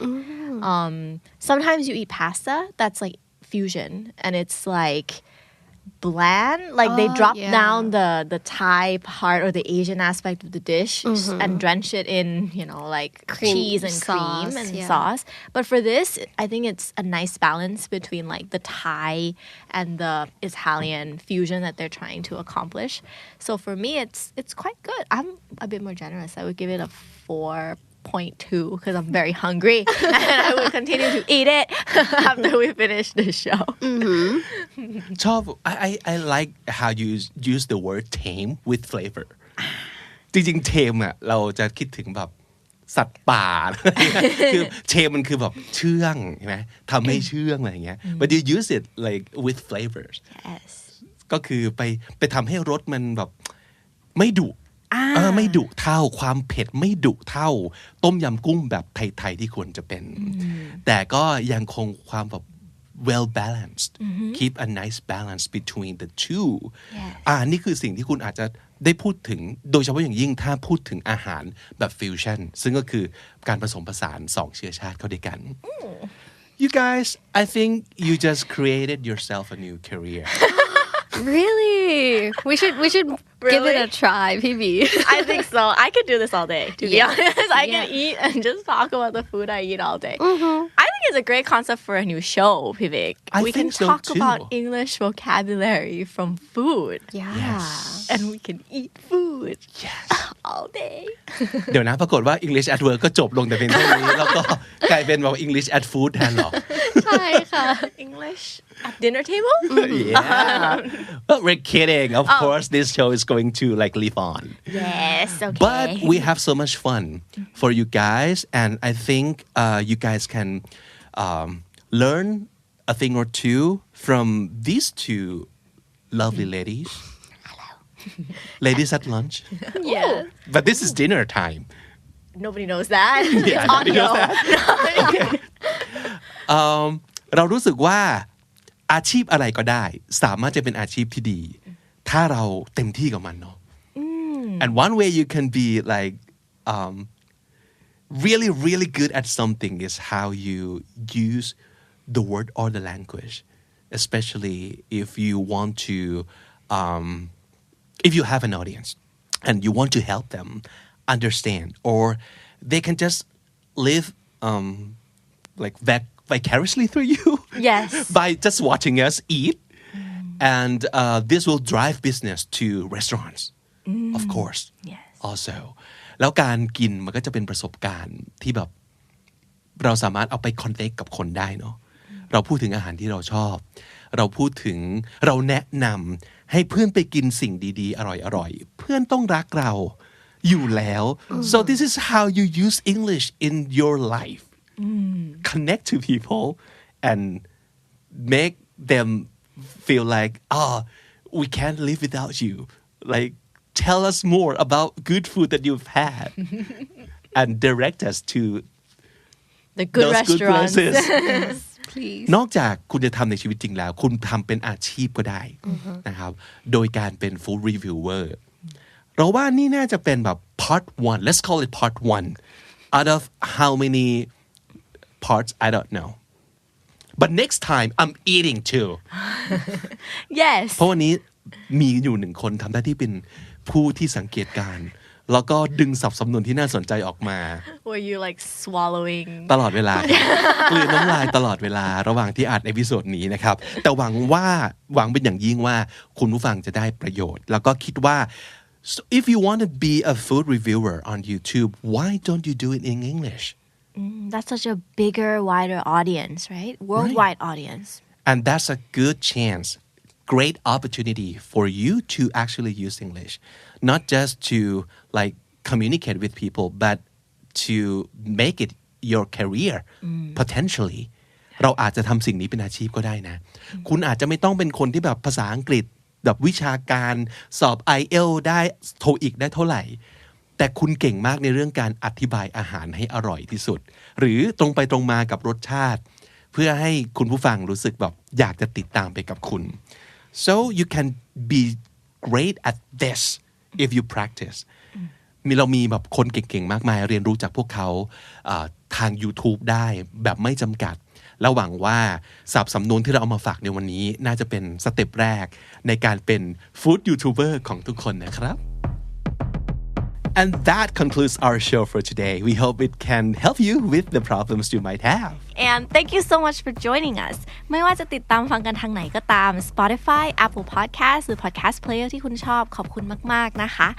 Sometimes you eat pasta that's like fusion, and it's like bland, like they drop down the Thai part or the Asian aspect of the dish and drench it in like
Cream
cheese and
sauce,
cream and
yeah.
sauce. But for this, I think it's a nice balance between like the Thai and the Italian fusion that they're trying to accomplish. So for me, it's quite good. I'm a bit more generous. I would give it a 4.2 because I'm very hungry and I will continue to eat it after we finish the show.
ชอบ I like how you use the word tame with flavor จริงๆ tame อ่ะเราจะคิดถึงแบบสัตว์ป่า คือ tame มันคือแบบเชื่องใช่ไหมทำให้เชื่องอะไรอย่างเงี้ย but you use it like with flavors
Yes.
ก็คือไปทำให้รสมันแบบไม่ดุไม่ดุเท่าความเผ็ดไม่ดุเท่าต้มยำกุ้งแบบไทยๆที่ควรจะเป็นแต่ก็ยังคงความแบบ well balanced keep a nice balance between the two นี่คือสิ่งที่คุณอาจจะได้พูดถึงโดยเฉพาะอย่างยิ่งถ้าพูดถึงอาหารแบบฟิวชั่นซึ่งก็คือการผสมผสานสองเชื้อชาติเข้าด้วยกัน You guys I think you just created yourself a new career
Really? We should give it a try, PB.
I think so. I could do this all day, to be honest. I can eat and just talk about the food I eat all day. I think it's a great concept for a new show, Pivik. We can
think so
talk
too.
about English vocabulary from food.
Yeah.
And we can eat food all day.
เดี๋ยวนะปรากฏว่า English at Work ก็จบลงแต่เพียงเท่านี้แล้วก็กลายเป็นแบบ English at Food แทนหรอ
ใช่ค่ะ
English at dinner table?
Yeah. Well, we're kidding. Of course, this show is going to like live on.
Yes, okay.
But we have so much fun for you guys, and I think you guys can learn a thing or two from these two lovely ladies. Hello. Ladies at lunch.
Yeah.
But this is dinner time.
Nobody knows that.
Yeah,
It's
nobody
audio.
knows that. Okay. เรารู้สึกว่าอาชีพอะไรก็ได้สามารถจะเป็นอาชีพที่ดีถ้าเราเต็มที่กับมันเนาะ and one way you can be like really good at something is how you use the word or the language especially if you want to if you have an audience and you want to help them understand or they can just live like vicariously through you
Yes.
by just watching us eat and this will drive business to restaurants of course
Yes.
also แล้วการกินมันก็จะเป็นประสบการณ์ที่แบบเราสามารถเอาไปคอนเนคกับคนได้เนาะเราพูดถึงอาหารที่เราชอบเราพูดถึงเราแนะนำให้เพื่อนไปกินสิ่งดีๆอร่อยๆเพื่อนต้องรักเราอยู่แล้ว so this is how you use English in your life connect to people and make them feel like we can't live without you like tell us more about good food that you've had and direct us to
The good
those good
restaurants.
places
please
นอกจากคุณจะทำในชีวิตจริงแล้วคุณทำเป็นอาชีพก็ได้นะครับโดยการเป็น food reviewer เราว่านี่น่าจะเป็นแบบ part 1 let's call it part 1 out of how many parts I don't know but next time I'm eating too
Yes.
เพราะวันนี้มีอยู่หนึ่งคนทำหน้าที่เป็นผู้ที่สังเกตการณ์แล้วก็ดึงศัพท์สำนวนที่น่าสนใจออกมา
Were you like swallowing?
ตลอดเวลา กลืนน้ำลายตลอดเวลาระหว่างที่อัดเอพิโซดนี้นะครับแต่หวังเป็นอย่างยิ่งว่าคุณผู้ฟังจะได้ประโยชน์แล้วก็คิดว่า so if you want to be a food reviewer on YouTube why don't you do it in English
That's such a bigger, wider audience, right? Worldwide audience.
and that's a good chance great opportunity for you to actually use English not just to like communicate with people but to make it your career potentially เราอาจจะทำสิ่งนี้เป็นอาชีพก็ได้นะคุณอาจจะไม่ต้องเป็นคนที่แบบภาษาอังกฤษแบบวิชาการสอบ IELTS ได้ TOEIC ได้เท่าไหร่แต่คุณเก่งมากในเรื่องการอธิบายอาหารให้อร่อยที่สุดหรือตรงไปตรงมากับรสชาติเพื่อให้คุณผู้ฟังรู้สึกแบบอยากจะติดตามไปกับคุณ so you can be great at this if you practice เรามีแบบคนเก่งๆมากมายเรียนรู้จากพวกเขาทาง YouTube ได้แบบไม่จำกัดและหวังว่าศัพท์สำนวนที่เราเอามาฝากในวันนี้น่าจะเป็นสเต็ปแรกในการเป็นฟู้ดยูทูบเบอร์ของทุกคนนะครับ And that concludes our show for today. We hope it can help you with the problems you might have.
And thank you so much for joining us ไม่ว่าจะติดตามฟังกันทางไหนก็ตาม Spotify, Apple Podcast หรือ Podcast Player ที่คุณชอบขอบคุณมากๆนะคะ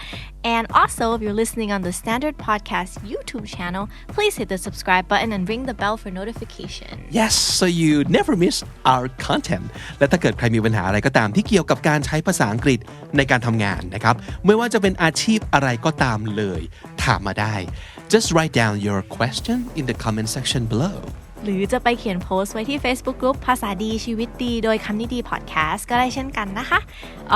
And also if you're listening on the Standard Podcast YouTube channel please hit the subscribe button and ring the bell for notification
Yes, so you never miss our content. และถ้าเกิดใครมีปัญหาอะไรก็ตามที่เกี่ยวกับการใช้ภาษาอังกฤษในการทำงานนะครับไม่ว่าจะเป็นอาชีพอะไรก็ตามเลยถามมาได้ Just write down your question in the comment section below
หรือจะไปเขียนโพสต์ไว้ที่ Facebook Group ภาษาดีชีวิตดีโดยคำนี้ดี Podcast ก็ได้เช่นกันนะคะ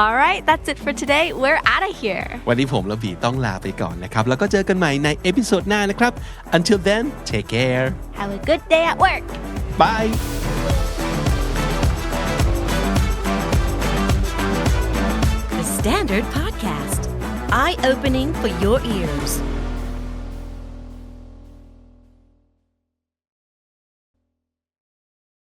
Alright that's it for today we're out of here
วันนี้ผมและบีต้องลาไปก่อนนะครับแล้วก็เจอกันใหม่ในเอพิโซดหน้านะครับ Until then take care
Have a good day at work
Bye
The Standard Podcast. Eye-opening for your ears.